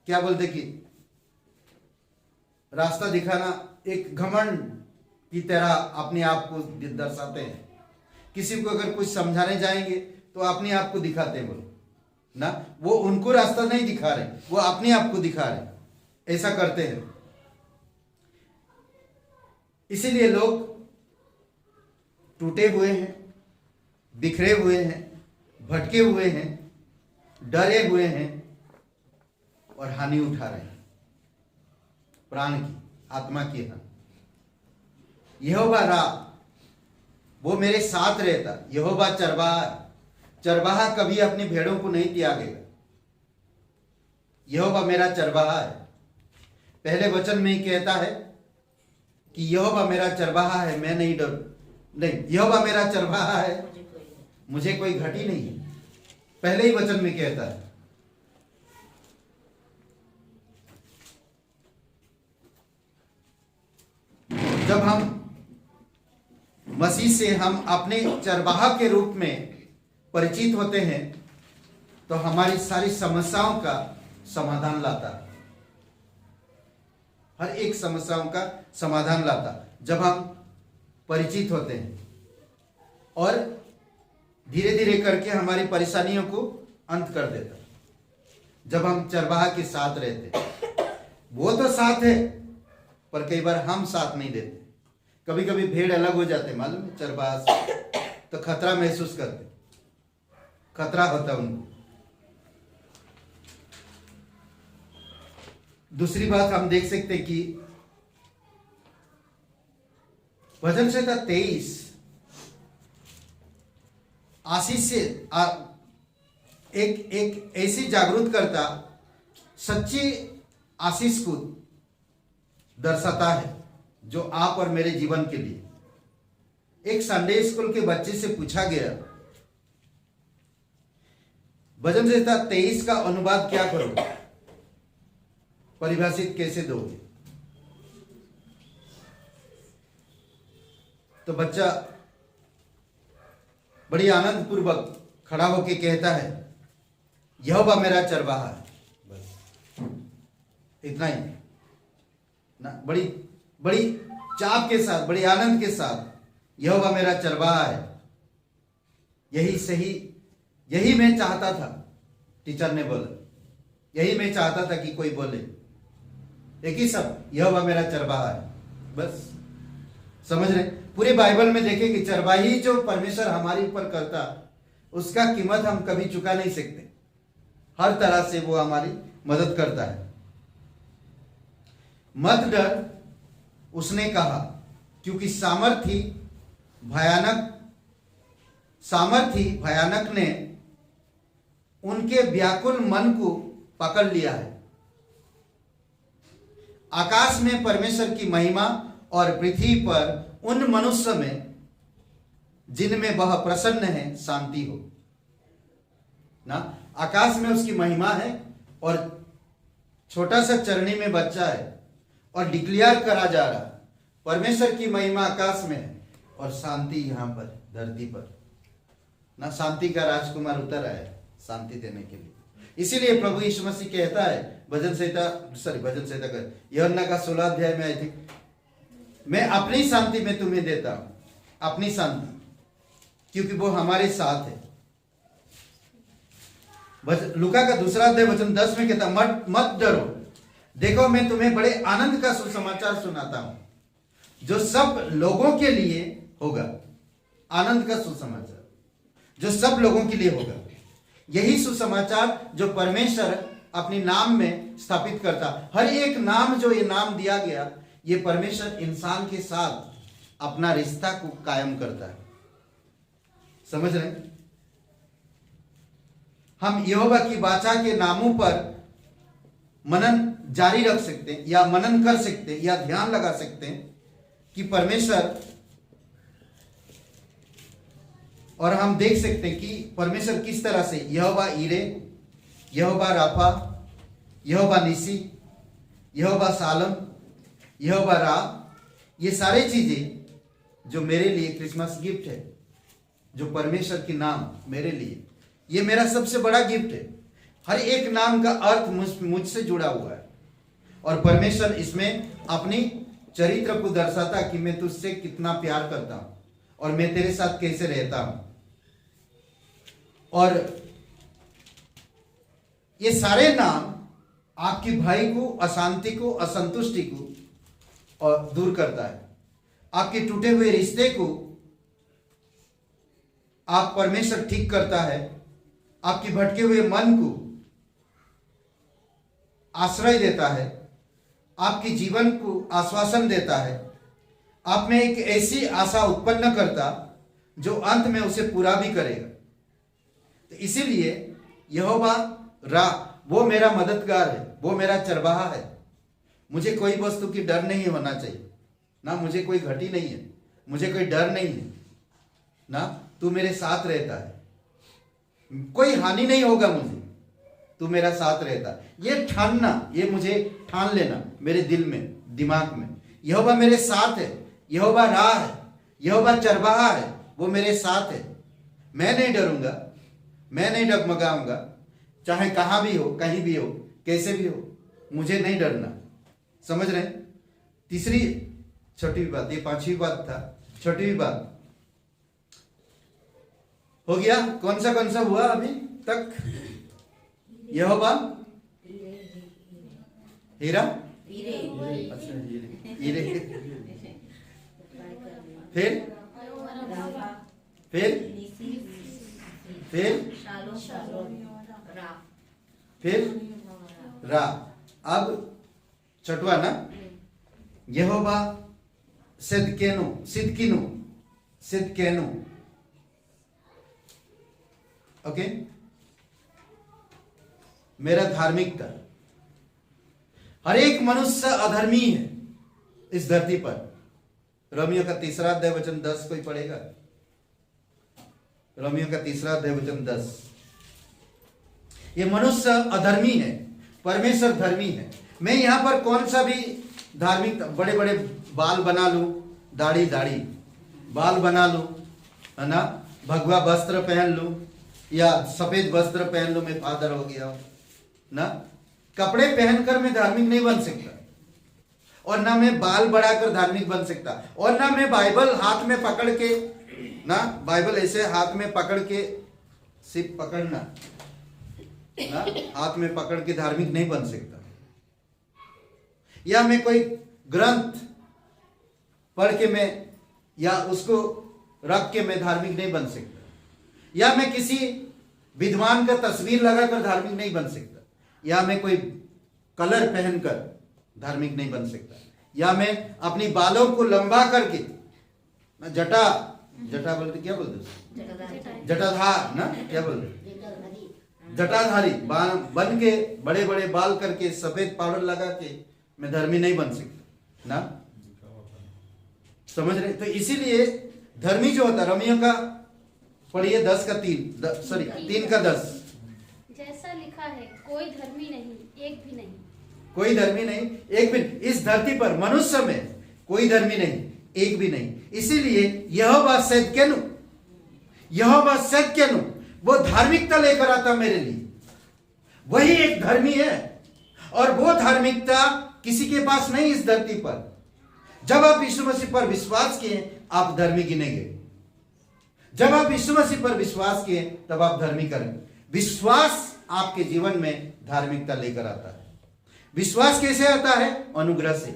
Speaker 1: क्या बोलते कि रास्ता दिखाना एक घमंड की तरह अपने आप को दर्शाते हैं। किसी को अगर कुछ समझाने जाएंगे तो अपने आप को दिखाते हैं वो ना, वो उनको रास्ता नहीं दिखा रहे, वो अपने आप को दिखा रहे, ऐसा करते हैं। इसीलिए लोग टूटे हुए हैं, बिखरे हुए हैं, भटके हुए हैं, डरे हुए हैं और हानि उठा रहे हैं, प्राण की, आत्मा की हानि। यहोवा रा, वो मेरे साथ रहता। यहोवा चरवाहा, चरवाहा कभी अपनी भेड़ों को नहीं त्यागेगा। यहोवा मेरा चरवाहा है। पहले वचन में ही कहता है कि यहोवा मेरा चरवाहा है, मैं नहीं डरूं। नहीं, यहोवा मेरा चरवाहा है, मुझे कोई घटी नहीं है। पहले ही वचन में कहता है। जब हम मसीह से हम अपने चरवाहा के रूप में परिचित होते हैं तो हमारी सारी समस्याओं का समाधान लाता है। हर एक समस्याओं का समाधान लाता जब हम परिचित होते हैं, और धीरे धीरे करके हमारी परेशानियों को अंत कर देता। जब हम चरवाहा के साथ रहते, वो तो साथ है पर कई बार हम साथ नहीं देते। कभी कभी भेड़ अलग हो जाते, मालूम है, चरवाहा से, तो खतरा महसूस करते, खतरा होता उनको। दूसरी बात हम देख सकते हैं कि भजन संहिता 23 आशीष से एक ऐसी जागरूक करता सच्ची आशीष को दर्शाता है जो आप और मेरे जीवन के लिए। एक संडे स्कूल के बच्चे से पूछा गया, भजन संहिता 23 का अनुवाद क्या करोगे, परिभाषित कैसे दोगे? तो बच्चा बड़ी आनंद पूर्वक खड़ा होकर कहता है, यहोवा मेरा चरवाहा है। बस इतना ही ना, बड़ी बड़ी चाप के साथ, बड़ी आनंद के साथ, यहोवा मेरा चरवाहा है। यही सही, यही मैं चाहता था। टीचर ने बोला, यही मैं चाहता था कि कोई बोले एक ही सब, यहोवा मेरा चरवाहा है। बस समझ रहे? पूरे बाइबल में देखें कि चरवाही जो परमेश्वर हमारे ऊपर करता, उसका कीमत हम कभी चुका नहीं सकते। हर तरह से वो हमारी मदद करता है। मत डर, उसने कहा, क्योंकि सामर्थी भयानक ने उनके व्याकुल मन को पकड़ लिया है। आकाश में परमेश्वर की महिमा और पृथ्वी पर उन मनुष्य में जिनमें वह प्रसन्न है शांति हो। ना, आकाश में उसकी महिमा है और छोटा सा चरणी में बच्चा है और डिक्लेयर करा जा रहा, परमेश्वर की महिमा आकाश में है और शांति यहां पर धरती पर। ना, शांति का राजकुमार उतर आया शांति देने के लिए। इसीलिए प्रभु यीशु मसीह कहता है भजन संहिता कर यूहन्ना का 16 अध्याय में, आई थिंक, मैं अपनी शांति में तुम्हें देता हूं, अपनी शांति, क्योंकि वो हमारे साथ है। लूका का 2 अध्याय वचन 10 में कहता, मत डरो, देखो मैं तुम्हें बड़े आनंद का सुसमाचार सुनाता हूं जो सब लोगों के लिए होगा। आनंद का सुसमाचार जो सब लोगों के लिए होगा। यही सुसमाचार जो परमेश्वर अपने नाम में स्थापित करता। हर एक नाम जो ये नाम दिया गया, ये परमेश्वर इंसान के साथ अपना रिश्ता को कायम करता है। समझ रहे हैं? हम यहोवा की वाचा के नामों पर मनन जारी रख सकते हैं या मनन कर सकते हैं या ध्यान लगा सकते हैं कि परमेश्वर, और हम देख सकते हैं कि परमेश्वर किस तरह से यहोवा ईरे, यहोवा राफा, यहोवा निसी, यहोवा सालम, यहोवा रा, ये सारे चीजें जो मेरे लिए क्रिसमस गिफ्ट है, जो परमेश्वर की नाम मेरे लिए, ये मेरा सबसे बड़ा गिफ्ट है। हर एक नाम का अर्थ मुझसे जुड़ा हुआ है और परमेश्वर इसमें अपनी चरित्र को दर्शाता कि मैं तुझसे कितना प्यार करता हूं और मैं तेरे साथ कैसे रहता हूं। और ये सारे नाम आपकी भाई को, अशांति को, असंतुष्टि को और दूर करता है। आपके टूटे हुए रिश्ते को आप परमेश्वर ठीक करता है। आपके भटके हुए मन को आश्रय देता है। आपके जीवन को आश्वासन देता है। आप में एक ऐसी आशा उत्पन्न करता जो अंत में उसे पूरा भी करेगा। तो इसीलिए यहोवा रा, वो मेरा मददगार है, वो मेरा चरवाहा है। मुझे कोई वस्तु की डर नहीं होना चाहिए, ना मुझे कोई घटी नहीं है, मुझे कोई डर नहीं है ना, तू मेरे साथ रहता है, कोई हानि नहीं होगा मुझे, तू मेरा साथ रहता। ये ठानना, ये मुझे ठान लेना मेरे दिल में, दिमाग में, यहोवा मेरे साथ है, यहोवा राह है, यहोवा चरवाहा है, वो मेरे साथ है। मैं नहीं डरूंगा, मैं नहीं डगमगाऊंगा, चाहे कहां भी हो, कहीं भी हो, कैसे भी हो, मुझे नहीं डरना। समझ रहे? तीसरी छोटी बात, ये 5वीं बात था, छोटी बात हो गया। कौन सा हुआ अभी तक? यहोवा हीरा, अच्छा हीरे, फिर रा। अब छठवा ना, यहोवा सिदकेनु। ओके, मेरा धार्मिकता। हर एक मनुष्य अधर्मी है इस धरती पर। रोमियो का 3 अध्याय वचन 10 कोई पढ़ेगा? रोमियो का 3 अध्याय वचन 10। ये मनुष्य अधर्मी है, परमेश्वर धर्मी है। मैं यहां पर कौन सा भी धार्मिक, बड़े बड़े बाल बना लूं, दाढ़ी बाल बना लूं, है ना, भगवा वस्त्र पहन लूं या सफेद वस्त्र पहन लूं, मैं फादर हो गया ना। कपड़े पहनकर मैं धार्मिक नहीं बन सकता, और ना मैं बाल बढ़ाकर धार्मिक बन सकता, और ना मैं बाइबल हाथ में पकड़ के ना, बाइबल ऐसे हाथ में पकड़ के, सिर्फ पकड़ना ना, हाथ में पकड़ के धार्मिक नहीं बन सकता। या मैं कोई ग्रंथ पढ़ के मैं, या उसको रख के मैं धार्मिक नहीं बन सकता। या मैं किसी विद्वान का तस्वीर लगाकर धार्मिक नहीं बन सकता। या मैं कोई कलर पहनकर धार्मिक नहीं बन सकता। या मैं अपनी बालों को लंबा करके जटा बोलते, क्या बोलते, जटाधार ना, क्या बोलते, जटाधारी बन के, बड़े बड़े बाल करके, सफेद पाउडर लगा के मैं धर्मी नहीं बन सकता ना। समझ रहे? तो इसीलिए धर्मी जो होता, रोमियो का पढ़िए 10 का 3 का 10।
Speaker 5: जैसा लिखा है, कोई धर्मी नहीं, एक भी नहीं।
Speaker 1: कोई धर्मी नहीं, एक भी। इस धरती पर मनुष्य में कोई धर्मी नहीं, एक भी नहीं। इसीलिए यहोवा सदकेनु, वो धार्मिकता लेकर आता मेरे लिए। वही एक धर्मी है, और वो धार्मिकता किसी के पास नहीं इस धरती पर। जब आप यीशु मसीह पर विश्वास किए, आप धर्मी गिनेंगे। जब आप यीशु मसीह पर विश्वास किए, तब आप धर्मी करेंगे। विश्वास आपके जीवन में धार्मिकता लेकर आता है। विश्वास कैसे आता है? अनुग्रह से।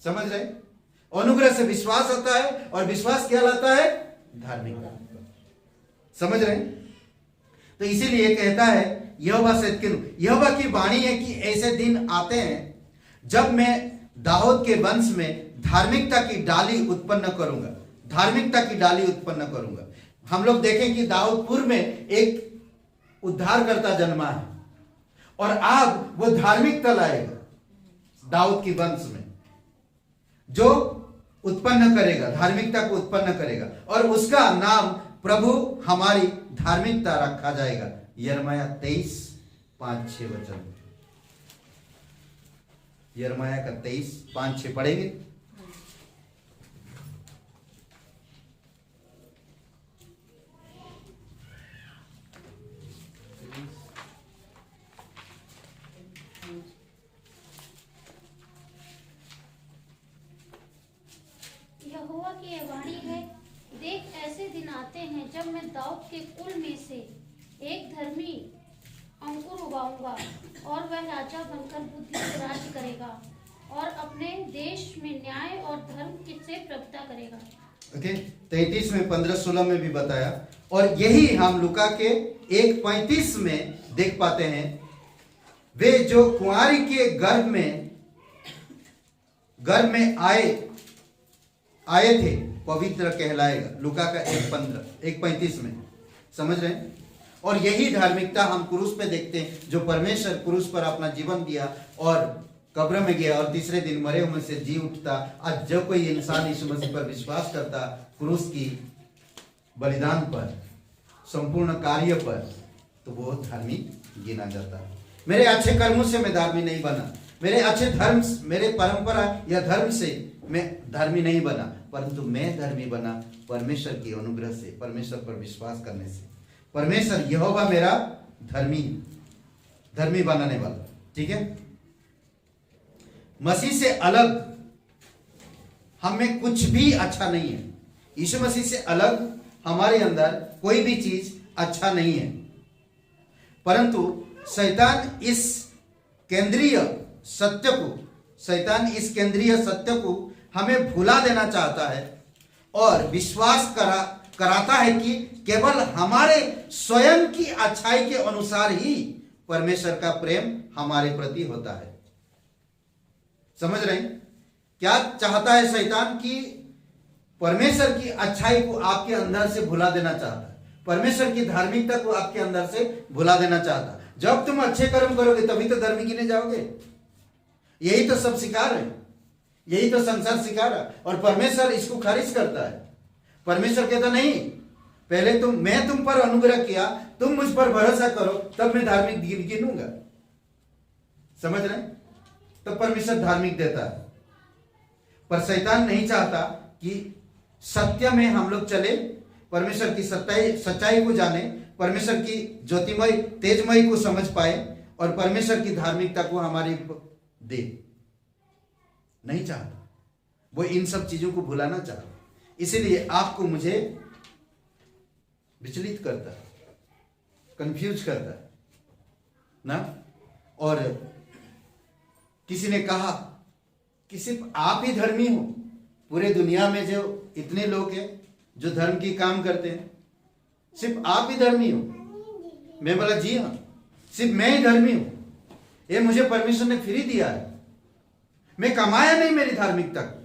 Speaker 1: समझ रहे? अनुग्रह से विश्वास आता है, और विश्वास क्या लाता है? धार्मिकता। समझ रहे? तो इसीलिए कहता है यहोवा सिदकेनु। यहोवा की वाणी है कि ऐसे दिन आते हैं जब मैं दाऊद के वंश में धार्मिकता की डाली उत्पन्न करूंगा। धार्मिकता की डाली उत्पन्न करूंगा। हम लोग देखें कि दाऊदपुर में एक उद्धारकर्ता जन्मा है, और अब वो धार्मिकता लाएगा दाऊद की वंश में, जो उत्पन्न करेगा, धार्मिकता को उत्पन्न करेगा, और उसका नाम प्रभु हमारी धार्मिकता रखा जाएगा। यिर्मयाह 23:5-6 वचन। यिर्मयाह का 23:5-6 पढ़ेंगे।
Speaker 5: यहोवा की यह वाणी है, देख ऐसे दिन आते हैं जब मैं दाऊद के कुल में से एक धर्मी अंकुर उगाऊंगा, और वह राजा बनकर बुद्धि से राज्य करेगा, और अपने देश में न्याय और धर्म से प्रभुता करेगा।
Speaker 1: ओके, 33 में 15-16 में भी बताया, और यही हम लूका के 1:35 में देख पाते हैं। वे जो कुंवारी के गर्भ में आए थे पवित्र कहलाएगा। लूका का 1:35 में। समझ रहे हैं? और यही धार्मिकता हम क्रूस पे देखते हैं, जो परमेश्वर क्रूस पर अपना जीवन दिया और कब्र में गया, और तीसरे दिन मरे हुए से जी उठता। आज जो कोई इंसान यीशु मसीह पर विश्वास करता, क्रूस की बलिदान पर, संपूर्ण कार्य पर, तो वो धार्मिक गिना जाता है। मेरे अच्छे कर्मों से मैं धार्मी नहीं बना, मेरे अच्छे धर्म, मेरे परंपरा या धर्म से मैं धर्मी नहीं बना, परंतु मैं धर्मी बना परमेश्वर की अनुग्रह से, परमेश्वर पर विश्वास करने से। परमेश्वर यहोवा मेरा धर्मी बनाने वाला। ठीक है? मसीह से अलग हम में कुछ भी अच्छा नहीं है। यीशु मसीह से अलग हमारे अंदर कोई भी चीज अच्छा नहीं है, परंतु शैतान इस केंद्रीय सत्य को हमें भुला देना चाहता है, और विश्वास कराता है कि केवल हमारे स्वयं की अच्छाई के अनुसार ही परमेश्वर का प्रेम हमारे प्रति होता है। समझ रहे हैं? क्या चाहता है शैतान की परमेश्वर की अच्छाई को आपके अंदर से भुला देना चाहता है, परमेश्वर की धार्मिकता को आपके अंदर से भुला देना चाहता है। जब तुम अच्छे कर्म करोगे तभी तो धर्मी गिने जाओगे। यही तो सब सिखा रहे हैं, यही तो संसार सिखा रहा है, और परमेश्वर इसको खारिज करता है। परमेश्वर कहता नहीं, पहले मैं तुम पर अनुग्रह किया, तुम मुझ पर भरोसा करो, तब मैं धार्मिक गिनूंगा। समझ रहे? तब परमेश्वर धार्मिक देता है। पर शैतान नहीं चाहता कि सत्य में हम लोग चले, परमेश्वर की सच्चाई को जाने, परमेश्वर की ज्योतिमय तेजमय को समझ पाए, और परमेश्वर की धार्मिकता को हमारी दे। नहीं चाहता वो, इन सब चीजों को भुलाना चाहता। इसीलिए आपको मुझे विचलित करता है, कंफ्यूज करता है ना। और किसी ने कहा कि सिर्फ आप ही धर्मी हो, पूरे दुनिया में जो इतने लोग हैं जो धर्म की काम करते हैं, सिर्फ आप ही धर्मी हो। मैं बोला जी हाँ, सिर्फ मैं ही धर्मी हूं। ये मुझे परमेश्वर ने फ्री दिया है, मैं कमाया नहीं मेरी धार्मिकता को,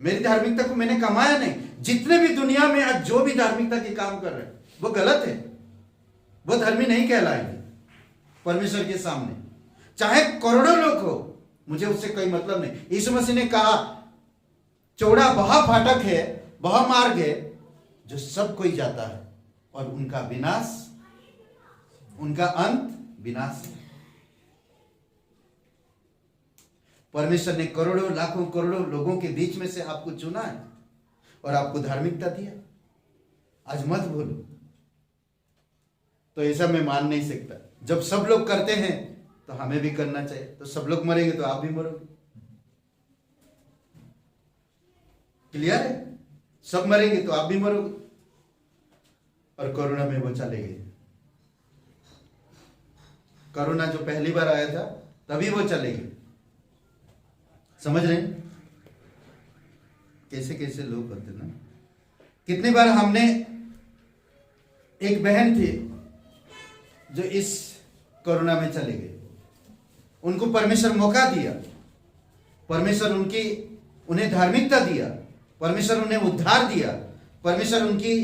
Speaker 1: मेरी धार्मिकता को मैंने कमाया नहीं। जितने भी दुनिया में आज जो भी धार्मिकता के काम कर रहे हैं वो गलत है, वो धर्मी नहीं कहलाएंगे परमेश्वर के सामने, चाहे करोड़ों लोग हो, मुझे उससे कोई मतलब नहीं। यीशु मसीह ने कहा चौड़ा वह फाटक है, वह मार्ग है जो सब कोई जाता है, और उनका विनाश, उनका अंत विनाश है। परमेश्वर ने करोड़ों लाखों करोड़ों लोगों के बीच में से आपको चुना है और आपको धार्मिकता दिया। आज मत भूलो। तो ऐसा मैं मान नहीं सकता। जब सब लोग करते हैं तो हमें भी करना चाहिए। तो सब लोग मरेंगे तो आप भी मरोगे। क्लियर है? सब मरेंगे तो आप भी मरोगे। और कोरोना में वो चले गए। कोरोना जो पहली बार आया था तभी वो चले गए। समझ रहे हैं कैसे कैसे लोग होते ना। कितनी बार हमने, एक बहन थी जो इस कोरोना में चले गए, उनको परमेश्वर मौका दिया, परमेश्वर उन्हें धार्मिकता दिया, परमेश्वर उन्हें उद्धार दिया, परमेश्वर उनकी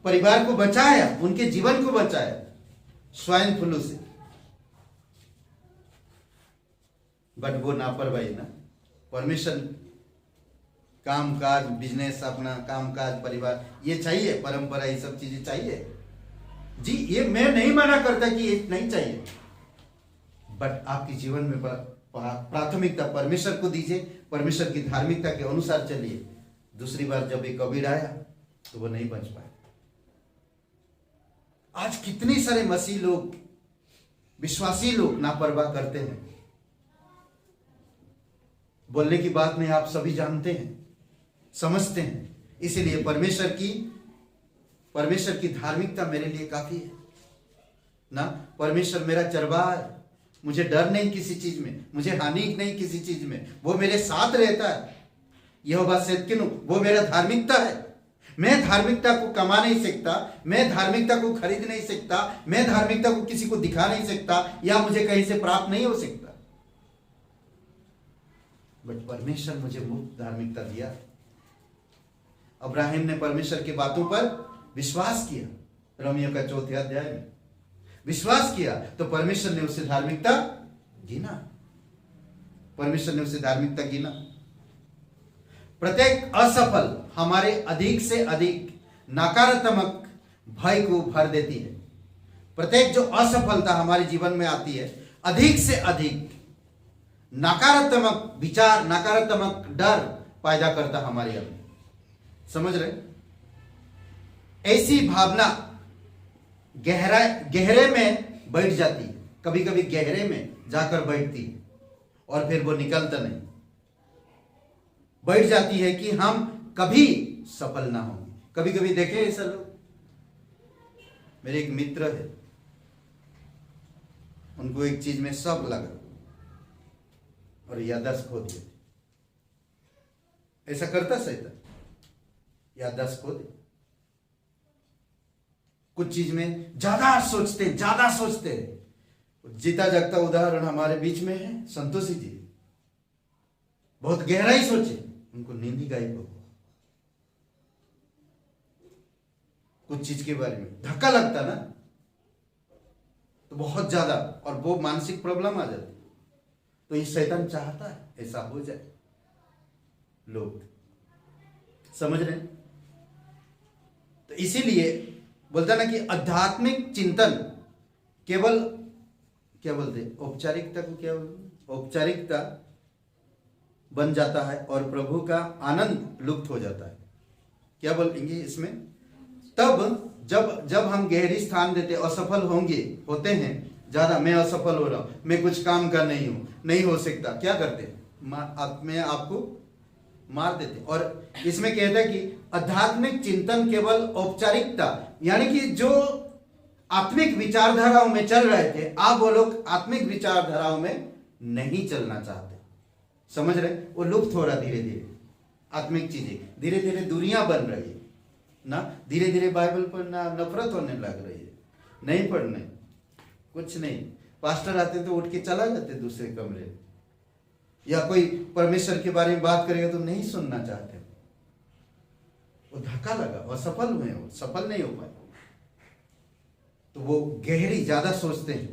Speaker 1: परिवार को बचाया, उनके जीवन को बचाया स्वाइन फ्लू से। बट वो लापरवाही ना, परमेश्वर काम काज, बिजनेस, अपना काम काज, परिवार, ये चाहिए, परंपरा, ये सब चीजें चाहिए जी। ये मैं नहीं मना करता कि ये नहीं चाहिए, बट आपके जीवन में प्राथमिकता परमेश्वर को दीजिए, परमेश्वर की धार्मिकता के अनुसार चलिए। दूसरी बार जब ये कोविड आया तो वो नहीं बच पाए। आज कितने सारे मसीह लोग, विश्वासी लोग लापरवाह करते हैं। बोलने की बात नहीं, आप सभी जानते हैं, समझते हैं। इसीलिए परमेश्वर की धार्मिकता मेरे लिए काफी है ना। परमेश्वर मेरा चरवाहा है, मुझे डर नहीं किसी चीज में, मुझे हानि नहीं किसी चीज में, वो मेरे साथ रहता है। यहोवा सिदकीनु, वो मेरा धार्मिकता है। मैं धार्मिकता को कमा नहीं सकता, मैं धार्मिकता को खरीद नहीं सकता, मैं धार्मिकता को किसी को दिखा नहीं सकता, या मुझे कहीं से प्राप्त नहीं हो सकता। बट परमेश्वर मुझे मुक्त धार्मिकता दिया। अब्राहिम ने परमेश्वर की बातों पर विश्वास किया, रोमियो का 4 अध्याय में विश्वास किया, तो परमेश्वर ने उसे धार्मिकता गिना, परमेश्वर ने उसे धार्मिकता गिना। प्रत्येक असफल हमारे अधिक से अधिक नकारात्मक भय को भर देती है। प्रत्येक जो असफलता हमारे जीवन में आती है, अधिक से अधिक नकारात्मक विचार, नकारात्मक डर पैदा करता हमारे अंदर। समझ रहे? ऐसी भावना गहरे में बैठ जाती है, कभी कभी गहरे में जाकर बैठती है, और फिर वो निकलता नहीं। बैठ जाती है कि हम कभी सफल ना होंगे। कभी कभी देखे ऐसा लोग, मेरे एक मित्र है, उनको एक चीज में सब लगा और याददाश्त खो दिए। ऐसा करता शैतान, याददाश्त खो दे। कुछ चीज में ज्यादा सोचते। जीता जागता उदाहरण हमारे बीच में है संतोषी जी। बहुत गहराई सोचे, उनको नींद ही गायब हो। कुछ चीज के बारे में धक्का लगता ना तो बहुत ज्यादा, और वो मानसिक प्रॉब्लम आ जाती। तो ये शैतान चाहता है ऐसा हो जाए। लोग समझ रहे हैं? तो इसीलिए बोलता ना कि आध्यात्मिक चिंतन केवल क्या बोलते हैं, औपचारिकता को क्या बोलते, औपचारिकता बन जाता है और प्रभु का आनंद लुप्त हो जाता है। क्या बोलेंगे इसमें? तब जब हम गहरी स्थान देते, असफल होते हैं ज्यादा, मैं असफल हो रहा हूं, मैं कुछ काम कर नहीं हो सकता, क्या करते? मैं आपको मार देते। और इसमें कहता है कि आध्यात्मिक चिंतन केवल औपचारिकता, यानी कि जो आत्मिक विचारधाराओं में चल रहे थे, आप वो लोग आत्मिक विचारधाराओं में नहीं चलना चाहते। समझ रहे? वो लुप्त हो रहा धीरे धीरे, आत्मिक चीजें धीरे धीरे दूरियां बन रही है ना। धीरे धीरे बाइबल पढ़ना नफरत होने लग रही है, नहीं पढ़ने, कुछ नहीं। पास्टर आते तो उठ के चला जाते दूसरे कमरे, या कोई परमेश्वर के बारे में बात करेगा तो नहीं सुनना चाहते। वो धक्का लगा, असफल हुए, वो सफल नहीं हो पाए, तो वो गहरी ज्यादा सोचते हैं।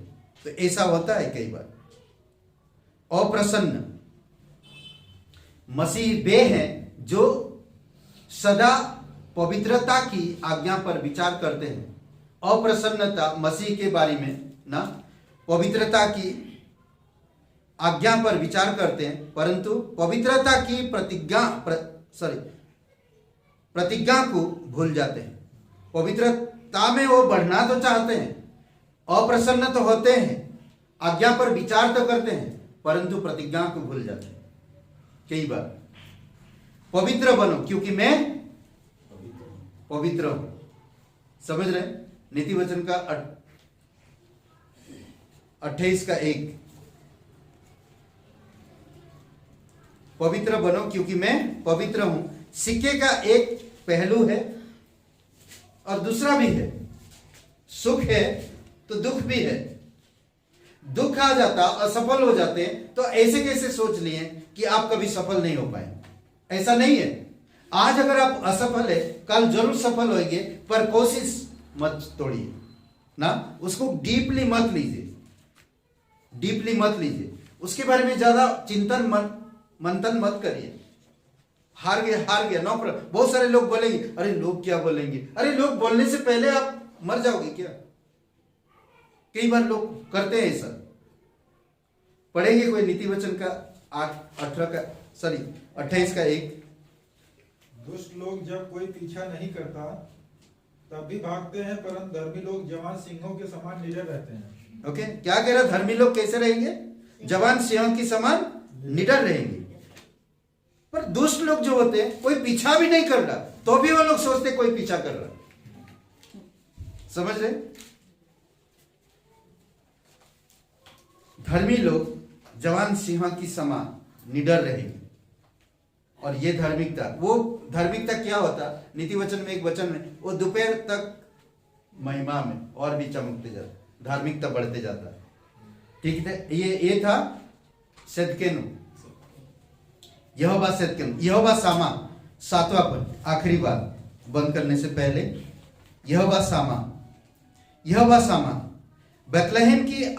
Speaker 1: तो ऐसा होता है कई बार। अप्रसन्न मसीह वे हैं जो सदा पवित्रता की आज्ञा पर विचार करते हैं। अप्रसन्नता मसीह के बारे में ना, पवित्रता की आज्ञा पर विचार करते हैं, परंतु पवित्रता की प्रतिज्ञा को भूल जाते हैं। पवित्रता में वो बढ़ना तो चाहते हैं, अप्रसन्न तो होते हैं, आज्ञा पर विचार तो करते हैं, परंतु प्रतिज्ञा को भूल जाते हैं। कई बार पवित्र बनो क्योंकि मैं पवित्र हूं। समझ रहे? नीति वचन का 28:1, पवित्र बनो क्योंकि मैं पवित्र हूं। सिक्के का एक पहलू है और दूसरा भी है। सुख है तो दुख भी है। दुख आ जाता, असफल हो जाते हैं, तो ऐसे कैसे सोच लिए कि आप कभी सफल नहीं हो पाए? ऐसा नहीं है। आज अगर आप असफल है, कल जरूर सफल होंगे, पर कोशिश मत तोड़िए ना, उसको डीपली मत लीजिए, डीपली मत लीजिए, उसके बारे में ज्यादा चिंतन मंथन मत करिए। हार गया नौकर। बहुत सारे लोग बोलेंगे, अरे लोग क्या बोलेंगे? अरे लोग बोलने से पहले आप मर जाओगे क्या? कई बार लोग करते हैं ऐसा। पढ़ेंगे कोई नीति वचन का 28:1।
Speaker 4: दुष्ट लोग जब कोई पीछा नहीं करता तब भी भागते हैं, परंतु धर्मी लोग जवान सिंहों के समान निडर रहते हैं।
Speaker 1: ओके, क्या कह रहा? धर्मी लोग कैसे रहेंगे? जवान सिंहों के समान निडर रहेंगे। पर दुष्ट लोग जो होते हैं, कोई पीछा भी नहीं कर रहा, तो भी वो लोग सोचते कोई पीछा कर रहा। समझ रहे? धर्मी लोग जवान सिंह की समान निडर रहेंगे। और ये धार्मिकता, वो धार्मिकता क्या होता? नीति वचन में एक वचन में, वो दोपहर तक महिमा में और भी चमकते जाता, धार्मिकता बढ़ते जाता है। ठीक है? ये था सदकेनु, यहोवा सदकेनु, यहोवा सामा, 7वां पद, आखिरी बात बंद करने से पहले, यहोवा सामा बेथलेहम की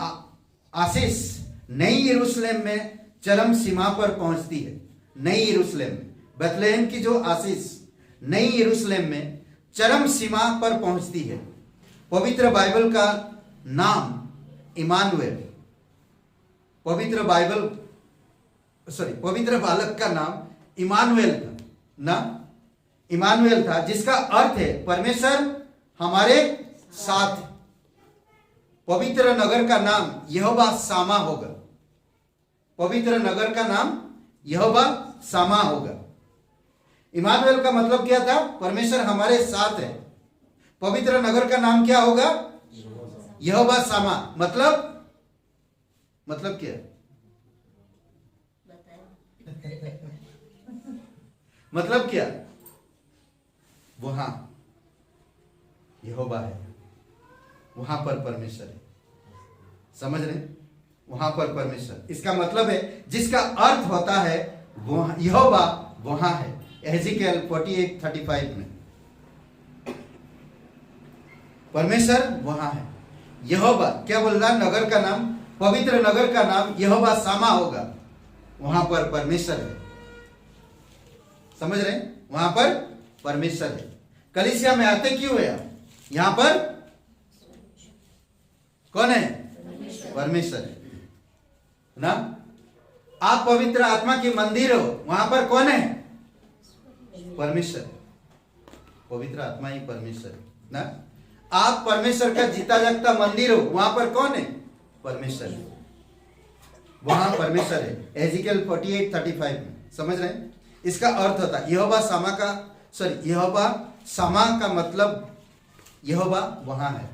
Speaker 1: आशीष नई यरूशलेम में चरम सीमा पर पहुंचती है। नई यरूशलेम, बेथलेहम की जो आशीष नई यरूशलेम में चरम सीमा पर पहुंचती है। पवित्र बाइबल का नाम इमानुएल, पवित्र बालक का नाम इमानुएल था ना, इमानुएल था, जिसका अर्थ है परमेश्वर हमारे साथ। पवित्र नगर का नाम यहोवा सामा होगा। पवित्र नगर का नाम यहोवा सामा होगा। इमानुएल का मतलब क्या था? परमेश्वर हमारे साथ है। पवित्र नगर का नाम क्या होगा? यहोवा सामा। मतलब क्या? मतलब क्या? वहां यहोवा है, वहां पर परमेश्वर है। समझ रहे? वहां पर परमेश्वर, इसका मतलब है जिसका अर्थ होता है वहाँ यहोवा वहाँ है। एजेकियल 48:35 में परमेश्वर वहाँ है। यहोवा क्या बोल रहा? नगर का नाम, पवित्र नगर का नाम यहोवा सामा होगा। वहां पर परमेश्वर है। समझ रहे हैं? वहां पर परमेश्वर है। कलीसिया में आते क्यों है आप? यहां पर कौन है? परमेश्वर है ना। आप पवित्र आत्मा की मंदिर हो, वहां पर कौन है? परमेश्वर। पवित्र आत्मा ही परमेश्वर है ना। आप परमेश्वर का जीता जागता मंदिर हो, वहां पर कौन है? परमेश्वर है। वहां परमेश्वर है। एजेकियल 48:35 में समझ रहे हैं? इसका अर्थ होता है यहोवा सामा का मतलब यहोवा वहां है।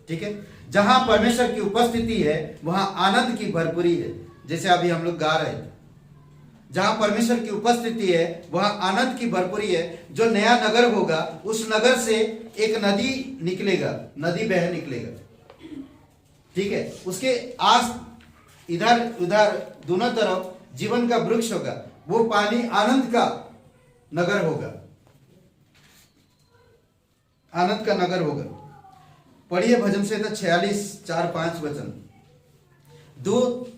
Speaker 1: ठीक है, जहां परमेश्वर की उपस्थिति है वहां आनंद की भरपूरी है। जैसे अभी हम लोग गा रहे हैं, जहां परमेश्वर की उपस्थिति है वहां आनंद की भरपूरी है। जो नया नगर होगा उस नगर से एक नदी निकलेगा, नदी बह निकलेगा। ठीक है, उसके आस इधर उधर दोनों तरफ जीवन का वृक्ष होगा। वो पानी आनंद का नगर होगा, आनंद का नगर होगा। पढ़िए भजन संहिता 46:4-5 वचन। दो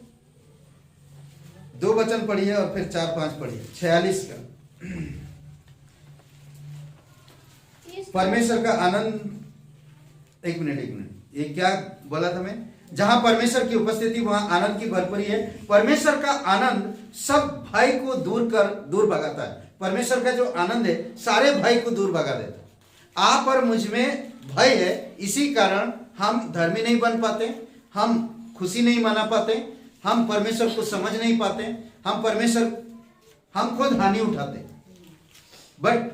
Speaker 1: वचन पढ़िए और फिर 4-5 पढ़िए। 46 का परमेश्वर का आनंद। एक मिनट, ये क्या बोला था मैं? जहां परमेश्वर की उपस्थिति वहां आनंद की भरपूरी है। परमेश्वर का आनंद सब भाई को दूर भगाता है। परमेश्वर का जो आनंद है सारे भाई को दूर भगा देता है। आप और मुझ में भय है, इसी कारण हम धर्मी नहीं बन पाते, हम खुशी नहीं मना पाते, हम परमेश्वर को समझ नहीं पाते, हम खुद हानि उठाते। बट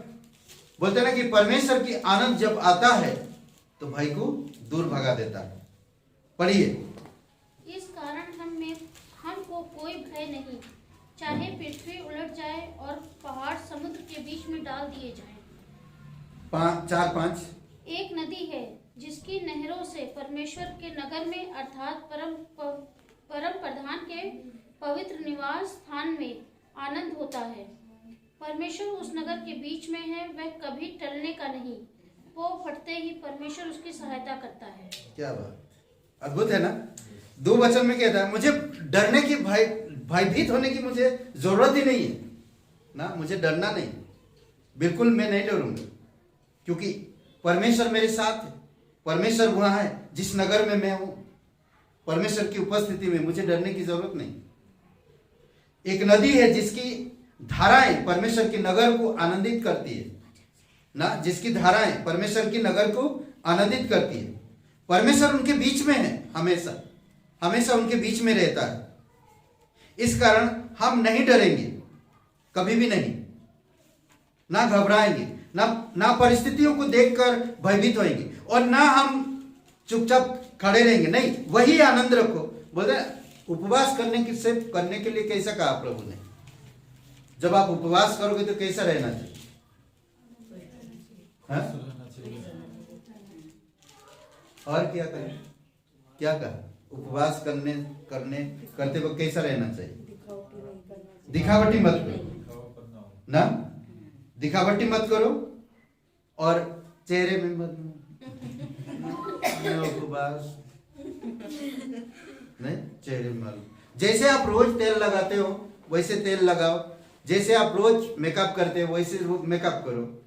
Speaker 1: बोलते ना कि परमेश्वर की आनंद जब आता है तो भाई को दूर भगा देता है। पढ़िए।
Speaker 5: इस कारण हमको कोई भय नहीं, चाहे पृथ्वी उलट जाए और पहाड़ समुद्र के बीच में डाल दिए जाएं।
Speaker 1: 4-5।
Speaker 5: एक नदी है जिसकी नहरों से परमेश्वर के नगर में अर्थात परम प्रधान के पवित्र निवास स्थान में आनंद होता है। परमेश्वर उस नगर के बीच में है, वह कभी टलने का नहीं। वो फटते ही परमेश्वर उसकी सहायता करता है। क्या बात,
Speaker 1: अद्भुत है ना। 2 वचन में कहता है मुझे डरने की, भयभीत होने की मुझे जरूरत ही नहीं है ना। मुझे डरना नहीं, बिल्कुल मैं नहीं डरूंगा, क्योंकि परमेश्वर मेरे साथ है। परमेश्वर वहां है जिस नगर में मैं हूं। परमेश्वर की उपस्थिति में मुझे डरने की जरूरत नहीं। एक नदी है जिसकी धाराएं परमेश्वर के नगर को आनंदित करती है ना, जिसकी धाराएं परमेश्वर की नगर को आनंदित करती है। परमेश्वर उनके बीच में है, हमेशा उनके बीच में रहता है। इस कारण हम नहीं डरेंगे, कभी भी नहीं, ना घबराएंगे, ना परिस्थितियों को देखकर भयभीत होंगे, और ना हम चुपचाप खड़े रहेंगे। नहीं, वही आनंद रखो। बोलते उपवास करने के लिए कैसा कहा प्रभु ने? जब आप उपवास करोगे तो कैसा रहना चाहिए? और क्या करें? क्या कहा? उपवास करते वक्त कैसा रहना चाहिए? दिखावटी मत करो ना, दिखावटी मत करो, और चेहरे में मत उपवास नहीं, चेहरे में। जैसे आप रोज तेल लगाते हो वैसे तेल लगाओ, जैसे आप रोज मेकअप करते हो वैसे मेकअप करो,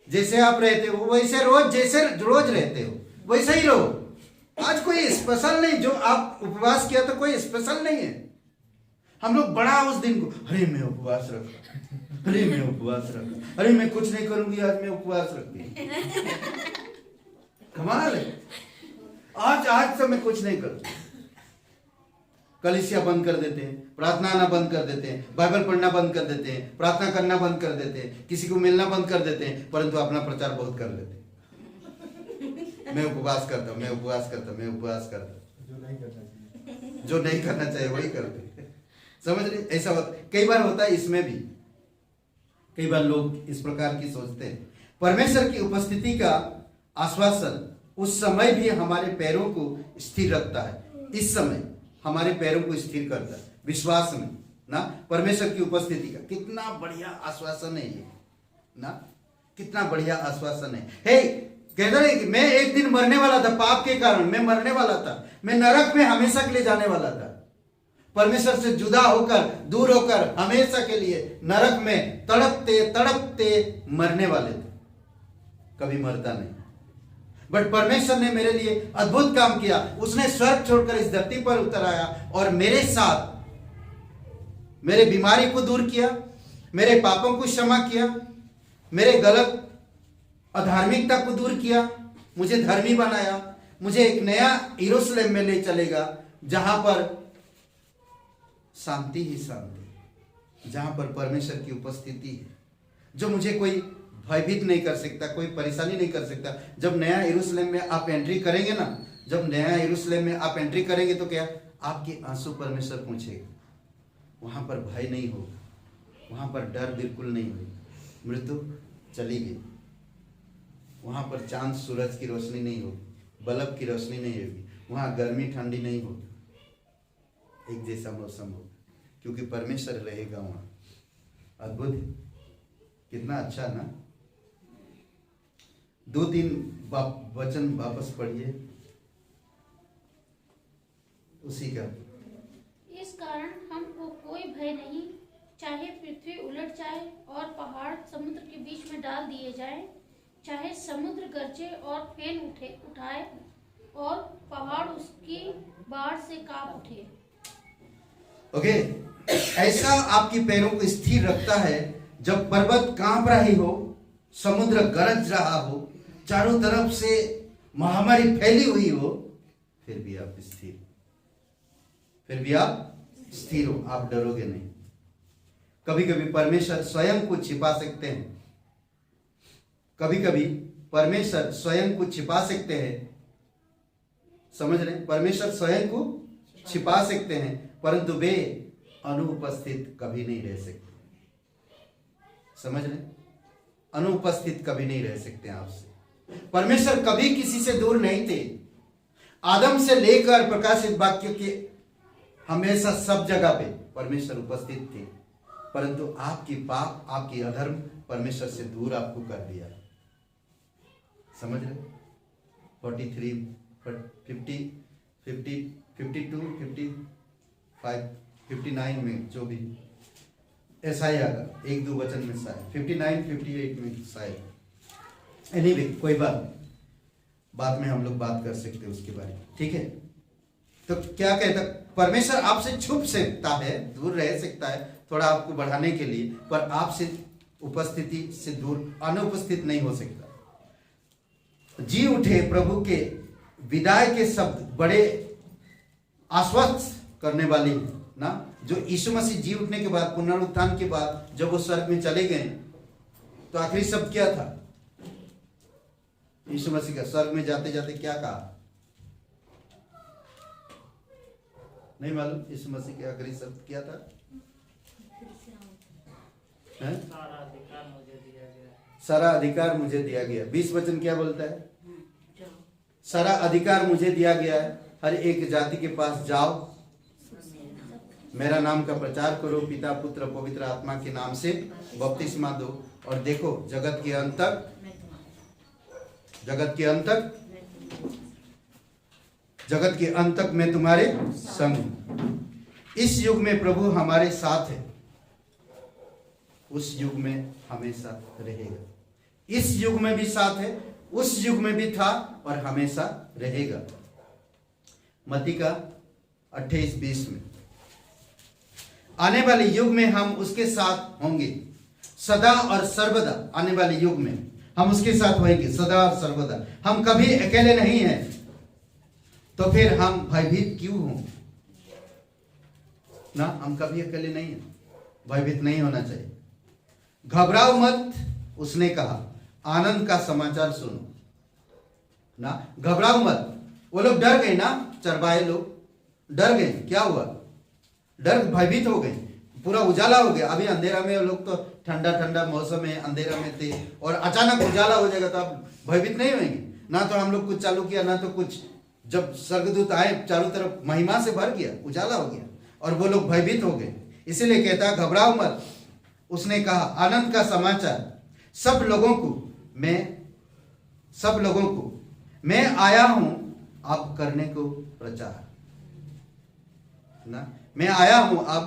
Speaker 1: जैसे आप रहते हो वैसे जैसे रोज रहते हो वैसे ही रहो। आज कोई स्पेशल नहीं, जो आप उपवास किया तो कोई स्पेशल नहीं है। हम लोग बड़ा उस दिन को, अरे मैं उपवास रखा, अरे मैं उपवास रखा, अरे मैं कुछ नहीं करूंगी आज, मैं उपवास रखती। कमाल है। आज से मैं कुछ नहीं करूंगा। कलीसिया बंद कर देते हैं, प्रार्थना आना बंद कर देते हैं, बाइबल पढ़ना बंद कर देते हैं, प्रार्थना करना बंद कर देते हैं, किसी को मिलना बंद कर देते हैं, परंतु अपना प्रचार बहुत कर लेते हैं। मैं उपवास करता हूं, मैं उपवास करता हूं, मैं उपवास करता हूं। जो नहीं करना चाहिए वही करते। समझ रहे? ऐसा कई बार होता है। इसमें भी कई बार लोग इस प्रकार की सोचते हैं। परमेश्वर की उपस्थिति का आश्वासन उस समय भी हमारे पैरों को स्थिर रखता है। इस समय हमारे पैरों को स्थिर करता है, विश्वास में ना, परमेश्वर की उपस्थिति का कितना बढ़िया आश्वासन है ये ना, कितना बढ़िया आश्वासन है। हे कहता है कि मैं एक दिन मरने वाला था, पाप के कारण मैं मरने वाला था, मैं नरक में हमेशा के लिए जाने वाला था, परमेश्वर से जुदा होकर, दूर होकर हमेशा के लिए नरक में तड़पते तड़पते मरने वाले थे, कभी मरता नहीं। बट परमेश्वर ने मेरे लिए अद्भुत काम किया, उसने स्वर्ग छोड़कर इस धरती पर उतर आया और मेरे साथ मेरे बीमारी को दूर किया, मेरे पापों को क्षमा किया, मेरे गलत अधार्मिकता को दूर किया, मुझे धर्मी बनाया, मुझे एक नया यरूशलेम में ले चलेगा जहां पर शांति ही शांति, जहां पर परमेश्वर की उपस्थिति है, जो मुझे कोई भयभीत नहीं कर सकता, कोई परेशानी नहीं कर सकता। जब नया यरूशलेम में आप एंट्री करेंगे ना, जब नया यरूशलेम में आप एंट्री करेंगे तो क्या, आपके आंसू परमेश्वर पूछेगा, वहां पर भय नहीं होगा, वहां पर डर बिल्कुल नहीं होगा, मृत्यु चली गई, वहां पर चांद सूरज की रोशनी नहीं होगी, बल्ब की रोशनी नहीं होगी, वहां गर्मी ठंडी नहीं होगी, एक जैसा मौसम होगा, क्योंकि परमेश्वर रहेगा वहां। अद्भुत है, कितना अच्छा ना। 2-3 वचन वापस पढ़िए उसी का।
Speaker 5: इस कारण हमको कोई भय नहीं, चाहे पृथ्वी उलट जाए और पहाड़ समुद्र के बीच में डाल दिए जाएं, चाहे समुद्र गरजे और फेन उठाए और पहाड़ उसकी बाढ़ से कांप उठे।
Speaker 1: ओके, ऐसा आपकी पैरों को स्थिर रखता है जब पर्वत कांप रही हो, समुद्र गरज रहा हो, चारों तरफ से महामारी फैली हुई हो, फिर भी आप स्थिर, फिर भी आप स्थिर हो, आप डरोगे नहीं। कभी कभी परमेश्वर स्वयं को छिपा सकते हैं, कभी कभी परमेश्वर स्वयं को छिपा सकते हैं, समझ रहे, परमेश्वर स्वयं को छिपा सकते हैं, परंतु वे अनुपस्थित कभी नहीं रह सकते, समझ रहे, अनुपस्थित कभी नहीं रह सकते आपसे। परमेश्वर कभी किसी से दूर नहीं थे, आदम से लेकर प्रकाशित वाक्य के हमेशा सब जगह पे परमेश्वर उपस्थित थे, परंतु आपकी पाप, आपकी अधर्म परमेश्वर से दूर आपको कर दिया, समझ रहे। 43, 50, 52, 55, 59 में जो भी ऐसा ही आगा, 1-2 वचन में शायद 59, 58 में शायद। एनीवे, कोई बात, बाद में हम लोग बात कर सकते हैं उसके बारे में, ठीक है। तो क्या कहता, परमेश्वर आपसे छुप सकता है, दूर रह सकता है थोड़ा आपको बढ़ाने के लिए, पर आपसे उपस्थिति से दूर, अनुपस्थित नहीं हो सकता। जी उठे प्रभु के विदाई के शब्द बड़े आश्वस्त करने वाली ना, जो यीशु मसीह जी उठने के बाद, पुनरुत्थान के बाद जब वो स्वर्ग में चले गए, तो आखिरी शब्द क्या था यीशु मसीह का? स्वर्ग में जाते जाते क्या कहा, नहीं मालूम? यीशु मसीह के आखिरी शब्द क्या था? सारा अधिकार मुझे दिया गया। 20 वचन क्या बोलता है? सारा अधिकार मुझे दिया गया है, हर एक जाति के पास जाओ, मेरा नाम का प्रचार करो, पिता पुत्र पवित्र आत्मा के नाम से बपतिस्मा दो, और देखो जगत के अंत तक मैं तुम्हारे संग हूं। इस युग में प्रभु हमारे साथ है, उस युग में हमेशा रहेगा। इस युग में भी साथ है, उस युग में भी था और हमेशा रहेगा। मत्ती का 28:20 में, आने वाले युग में हम उसके साथ होंगे सदा और सर्वदा। आने वाले युग में हम उसके साथ होंगे सदा और सर्वदा। हम कभी अकेले नहीं हैं, तो फिर हम भयभीत क्यों हों ना? हम कभी अकेले नहीं हैं, भयभीत नहीं होना चाहिए। घबराओ मत, उसने कहा, आनंद का समाचार सुनो ना, घबराओ मत। वो लोग डर गए ना, चरवाहे लोग डर गए। क्या हुआ? डर, भयभीत हो गए, पूरा उजाला हो गया। अभी अंधेरा में लोग तो ठंडा ठंडा मौसम है, अंधेरा में थे, और अचानक उजाला हो जाएगा तो आप भयभीत नहीं होंगे ना? तो हम लोग कुछ चालू किया ना तो कुछ, जब स्वर्गदूत आए चारों तरफ महिमा से भर गया, उजाला हो गया और वो लोग भयभीत हो गए। इसीलिए कहता घबराओ मत। उसने कहा आनंद का समाचार सब लोगों को मैं आया हूं अब करने को प्रचार ना। मैं आया हूं अब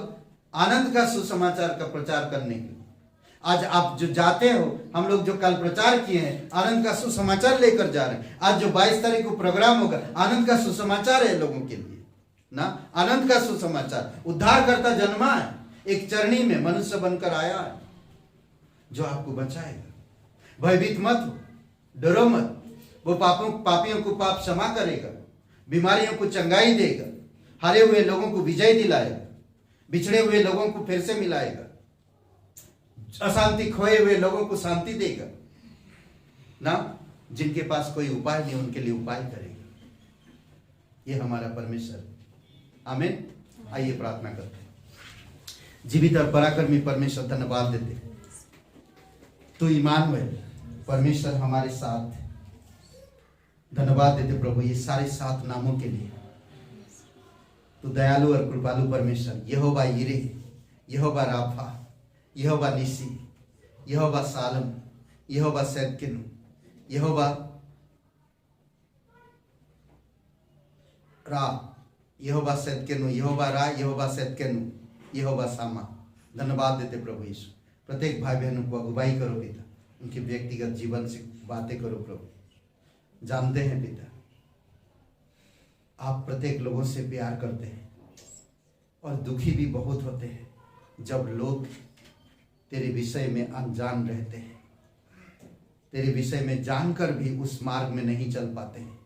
Speaker 1: आनंद का सुसमाचार का प्रचार करने के लिए। आज आप जो जाते हो, हम लोग जो कल प्रचार किए हैं आनंद का सुसमाचार लेकर जा रहे हैं। आज जो 22 तारीख को प्रोग्राम होगा आनंद का सुसमाचार है लोगों के लिए ना। आनंद का सुसमाचार, उद्धारकर्ता जन्मा है, एक चरनी में मनुष्य बनकर आया है जो आपको बचाएगा। भयभीत मत हो, डरो मत। वो पापियों को पाप क्षमा करेगा, बीमारियों को चंगाई देगा, हारे हुए लोगों को विजय दिलाएगा, बिछड़े हुए लोगों को फिर से मिलाएगा, अशांति खोए हुए लोगों को शांति देगा ना। जिनके पास कोई उपाय नहीं उनके लिए उपाय करेगा। ये हमारा परमेश्वर। आमीन। आइए प्रार्थना करते हैं। जीवित और पराक्रमी परमेश्वर धन्यवाद देते हैं, तू इमानुएल परमेश्वर हमारे साथ। धन्यवाद देते प्रभु ये सारे 7 नामों के लिए। तू दयालु और कृपालु परमेश्वर, यहोवा यिरे, यहोवा राफा, यहोवा निसी, यहोवा सालम, यहोवा सैदकिनु, यहोवा रा, यहोवा सैदकिनु, यहोवा रा, यहोवा सैदकिनु, यहोवा सामा। धन्यवाद देते प्रभु यीशु। प्रत्येक भाई बहनों को अगुवाई करो पिता, उनके व्यक्तिगत जीवन से बातें करो प्रभु। जानते हैं पिता आप प्रत्येक लोगों से प्यार करते हैं और दुखी भी बहुत होते हैं जब लोग तेरे विषय में अनजान रहते हैं, तेरे विषय में जानकर भी उस मार्ग में नहीं चल पाते हैं।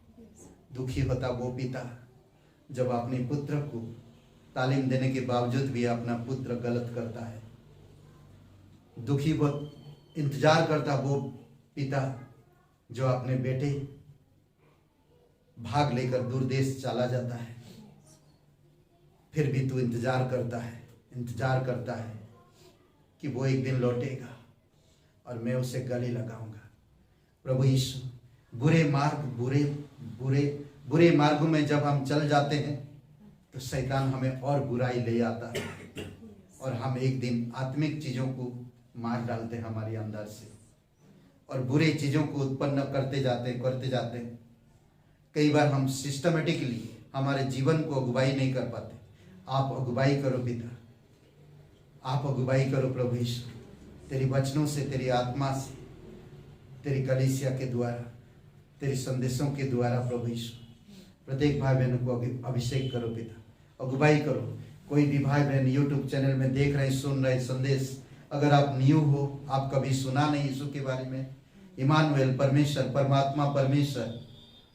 Speaker 1: दुखी होता वो पिता जब अपने पुत्र को तालीम देने के बावजूद भी अपना पुत्र गलत करता है। दुखी वो इंतजार करता वो पिता जो अपने बेटे भाग लेकर दूर देश चला जाता है, फिर भी तू इंतजार करता है कि वो एक दिन लौटेगा और मैं उसे गले लगाऊंगा। प्रभु यीशु, बुरे मार्गों में जब हम चल जाते हैं तो शैतान हमें और बुराई ले आता है और हम एक दिन आत्मिक चीजों को मार डालते हैं हमारे अंदर से और बुरे चीजों को उत्पन्न करते जाते हैं। कई बार हम सिस्टमेटिकली हमारे जीवन को अगुवाई नहीं कर पाते। आप अगुवाई करो पिता, आप अगुवाई करो प्रभु यीशु, तेरी वचनों से, तेरी आत्मा से, तेरी कलीसिया के द्वारा, तेरी संदेशों के द्वारा प्रभु यीशु प्रत्येक भाई बहनों को अभिषेक करो पिता, अगुवाई करो। कोई भी भाई बहन यूट्यूब चैनल में देख रहे, सुन रहे संदेश, अगर आप न्यू हो, आप कभी सुना नहीं यीशु के बारे में, इमानुएल परमेश्वर, परमात्मा परमेश्वर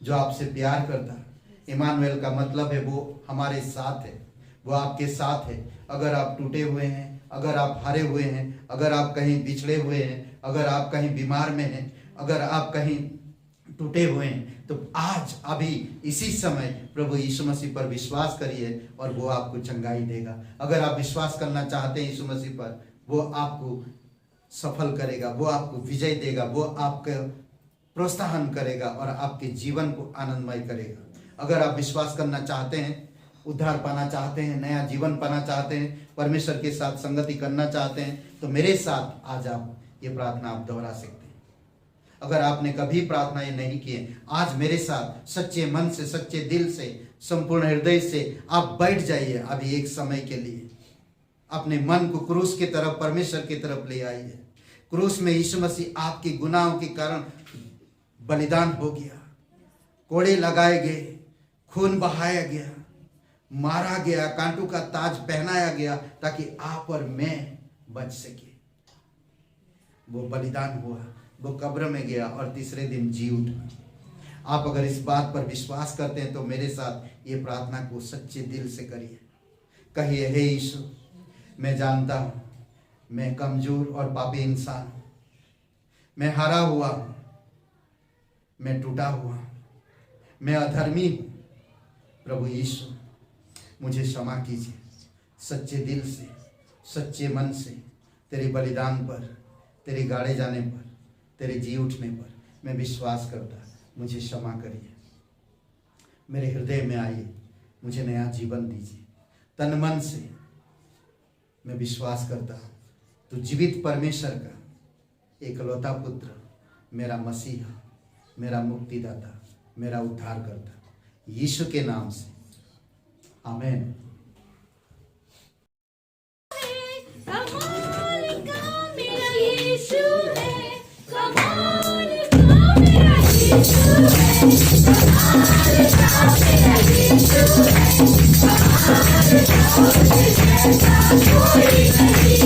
Speaker 1: जो आपसे प्यार करता है। इमानुएल का मतलब है वो हमारे साथ है, वो आपके साथ है। अगर आप टूटे हुए हैं, अगर आप हारे हुए हैं, अगर आप कहीं बिछड़े हुए हैं, अगर आप कहीं बीमार में हैं, अगर आप कहीं टूटे हुए हैं, तो आज अभी इसी समय प्रभु यीशु मसीह पर विश्वास करिए और वो आपको चंगाई देगा। अगर आप विश्वास करना चाहते हैं यीशु मसीह पर, वो आपको सफल करेगा, वो आपको विजय देगा, वो आपको प्रोत्साहन करेगा और आपके जीवन को आनंदमय करेगा। अगर आप विश्वास करना चाहते हैं, उद्धार पाना चाहते हैं, नया जीवन पाना चाहते हैं, परमेश्वर के साथ संगति करना चाहते हैं, तो मेरे साथ आज आप ये प्रार्थना आप दोहरा सकते हैं। अगर आपने कभी प्रार्थनाएं नहीं की, आज मेरे साथ सच्चे मन से, सच्चे दिल से, संपूर्ण हृदय से आप बैठ जाइए। अभी एक समय के लिए अपने मन को क्रूस की तरफ, परमेश्वर की तरफ ले आइए। क्रूस में यीशु मसीह आपके गुनाहों के कारण बलिदान हो गया, कोड़े लगाए गए, खून बहाया गया, मारा गया, कांटों का ताज पहनाया गया ताकि आप और मैं बच सके। वो बलिदान हुआ, वो कब्र में गया और तीसरे दिन जी उठा। आप अगर इस बात पर विश्वास करते हैं तो मेरे साथ ये प्रार्थना को सच्चे दिल से करिए। कहिए, हे यीशु, मैं जानता हूं मैं कमजोर और पापी इंसान हूं, मैं हारा हुआ हूं, मैं टूटा हुआ हूं, मैं अधर्मी हूं। प्रभु यीशु, मुझे क्षमा कीजिए। सच्चे दिल से, सच्चे मन से तेरे बलिदान पर, तेरे गाड़े जाने पर, तेरे जी उठने पर मैं विश्वास करता। मुझे क्षमा करिए, मेरे हृदय में आइए, मुझे नया जीवन दीजिए। तन मन से मैं विश्वास करता हूँ तू जीवित परमेश्वर का एकलौता पुत्र, मेरा मसीहा, मेरा मुक्तिदाता, मेरा उद्धार करता, यीशु के नाम से, आमीन।
Speaker 2: कमाल का मेरा यीशु है, कमाल का मेरा यीशु है, कमाल का मेरा यीशु है, कमाल का उसके जैसा कोई नहीं,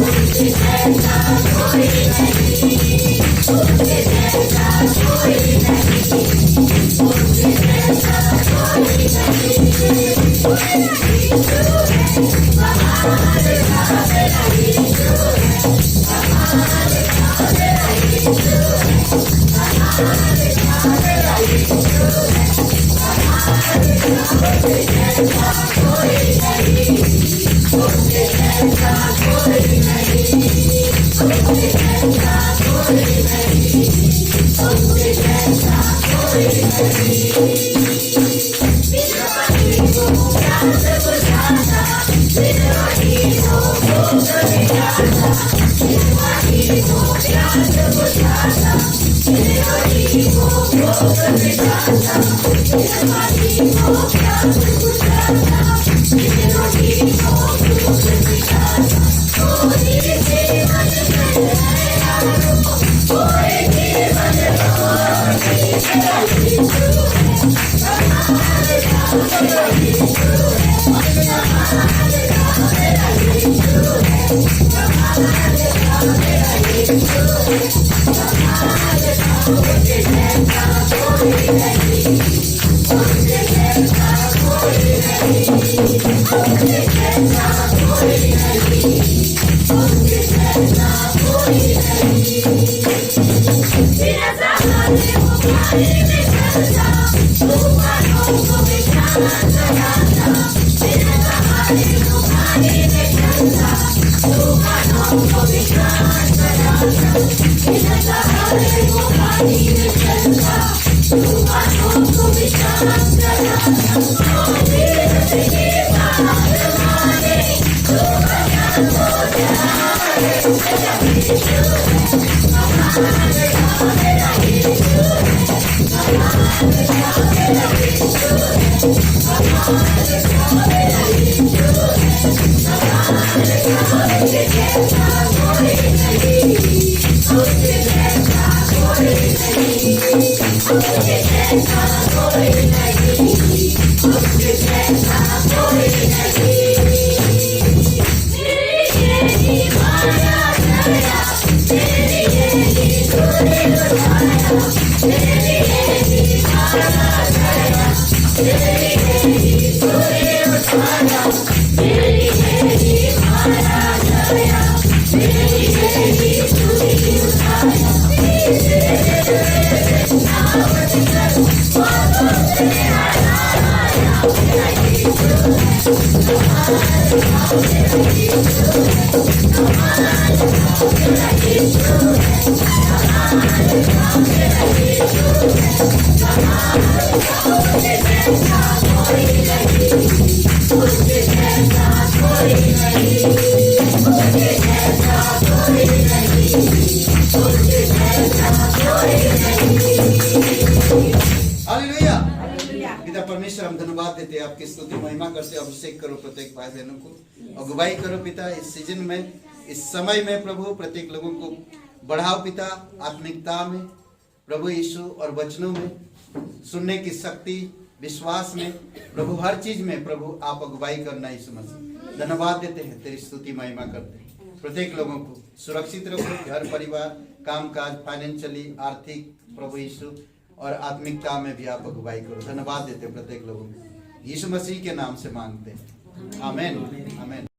Speaker 2: उसके जैसा कोई नहीं, उसके जैसा कोई नहीं, उसके जैसा कोई नहीं, मेरा यीशु है, कमाल का मेरा यीशु है, कमाल का मेरा यीशु है, कमाल का मेरा यीशु है, कमाल का उसके जैसा कोई नहीं, उसके जैसा कोई नहीं, उसके जैसा कोई नहीं, उसके जैसा कोई नहीं। विरोधी को प्यास बुझाता, विरोधी को भूख मिटाता, विरोधी को प्यास बुझाता, विरोधी को भूख मिटाता, विरोधी को प्यास बुझाता, विरोधी को भूख मिटाता। कोई जीवन में नया रूप, कोई जीवन में मेरा यीशु है, कमाल का मेरा यीशु है, कमाल का मेरा यीशु है, कमाल का मेरा यीशु है, कमाल का उसके जैसा कोई नहीं, उसके जैसा कोई नहीं, उसके जैसा कोई नहीं, उसके जैसा कोई नहीं। तेरा सहारे वो पानी में चलता, तूफानों को भी शांत कराता, तेरा सहारे वो पानी में चलता, तूफानों को भी शांत कराता, तेरा सहारे वो पानी में चलता, तूफानों को भी शांत कराता। ओ दिल से ये बात माने, तू बचा हो जाए, मेरा यीशु है, कमाल का मेरा यीशु है, कमाल का मेरा यीशु है, कमाल का मेरा यीशु है, कमाल का उसके जैसा कोई नहीं, उसके जैसा कोई नहीं, उसके जैसा कोई नहीं, उसके जैसा कोई नहीं। तेरी यही माया दया, तेरी यही तूने उठाया, तेरी यही माया दया, तेरी यही तूने उठाया, तेरी यही माया दया, तेरी यही तूने उठाया। नावत कर बातों से हटाया, मेरा यीशु है, कमाल का मेरा यीशु है, कमाल का मेरा यीशु है, कमाल का मेरा यीशु है, कमाल का उसके जैसा कोई नहीं, उसके जैसा कोई नहीं, उसके जैसा कोई नहीं, उसके जैसा कोई नहीं।
Speaker 1: हालेलुया।
Speaker 3: हालेलुया।
Speaker 1: पिता परमेश्वर, हम धन्यवाद देते हैं, आपकी स्तुति महिमा करते, अभिषेक करो प्रत्येक भाई बहनों को, अगुवाई करो पिता इस सीजन में, इस समय में प्रभु प्रत्येक लोगों को बढ़ाओ पिता, आत्मिकता में प्रभु यीशु और वचनों में, सुनने की शक्ति, विश्वास में प्रभु, हर चीज में प्रभु आप अगुवाई करना यीशु मसीह। धन्यवाद देते हैं, तेरी स्तुति महिमा करते हैं। प्रत्येक लोगों को सुरक्षित रखो, घर परिवार, काम काज, फाइनेंशियली, आर्थिक प्रभु यीशु, और आत्मिकता में भी आप अगुवाई करो। धन्यवाद देते हैं प्रत्येक लोगों को, यीशु मसीह के नाम से मांगते हैं, आमीन आमीन।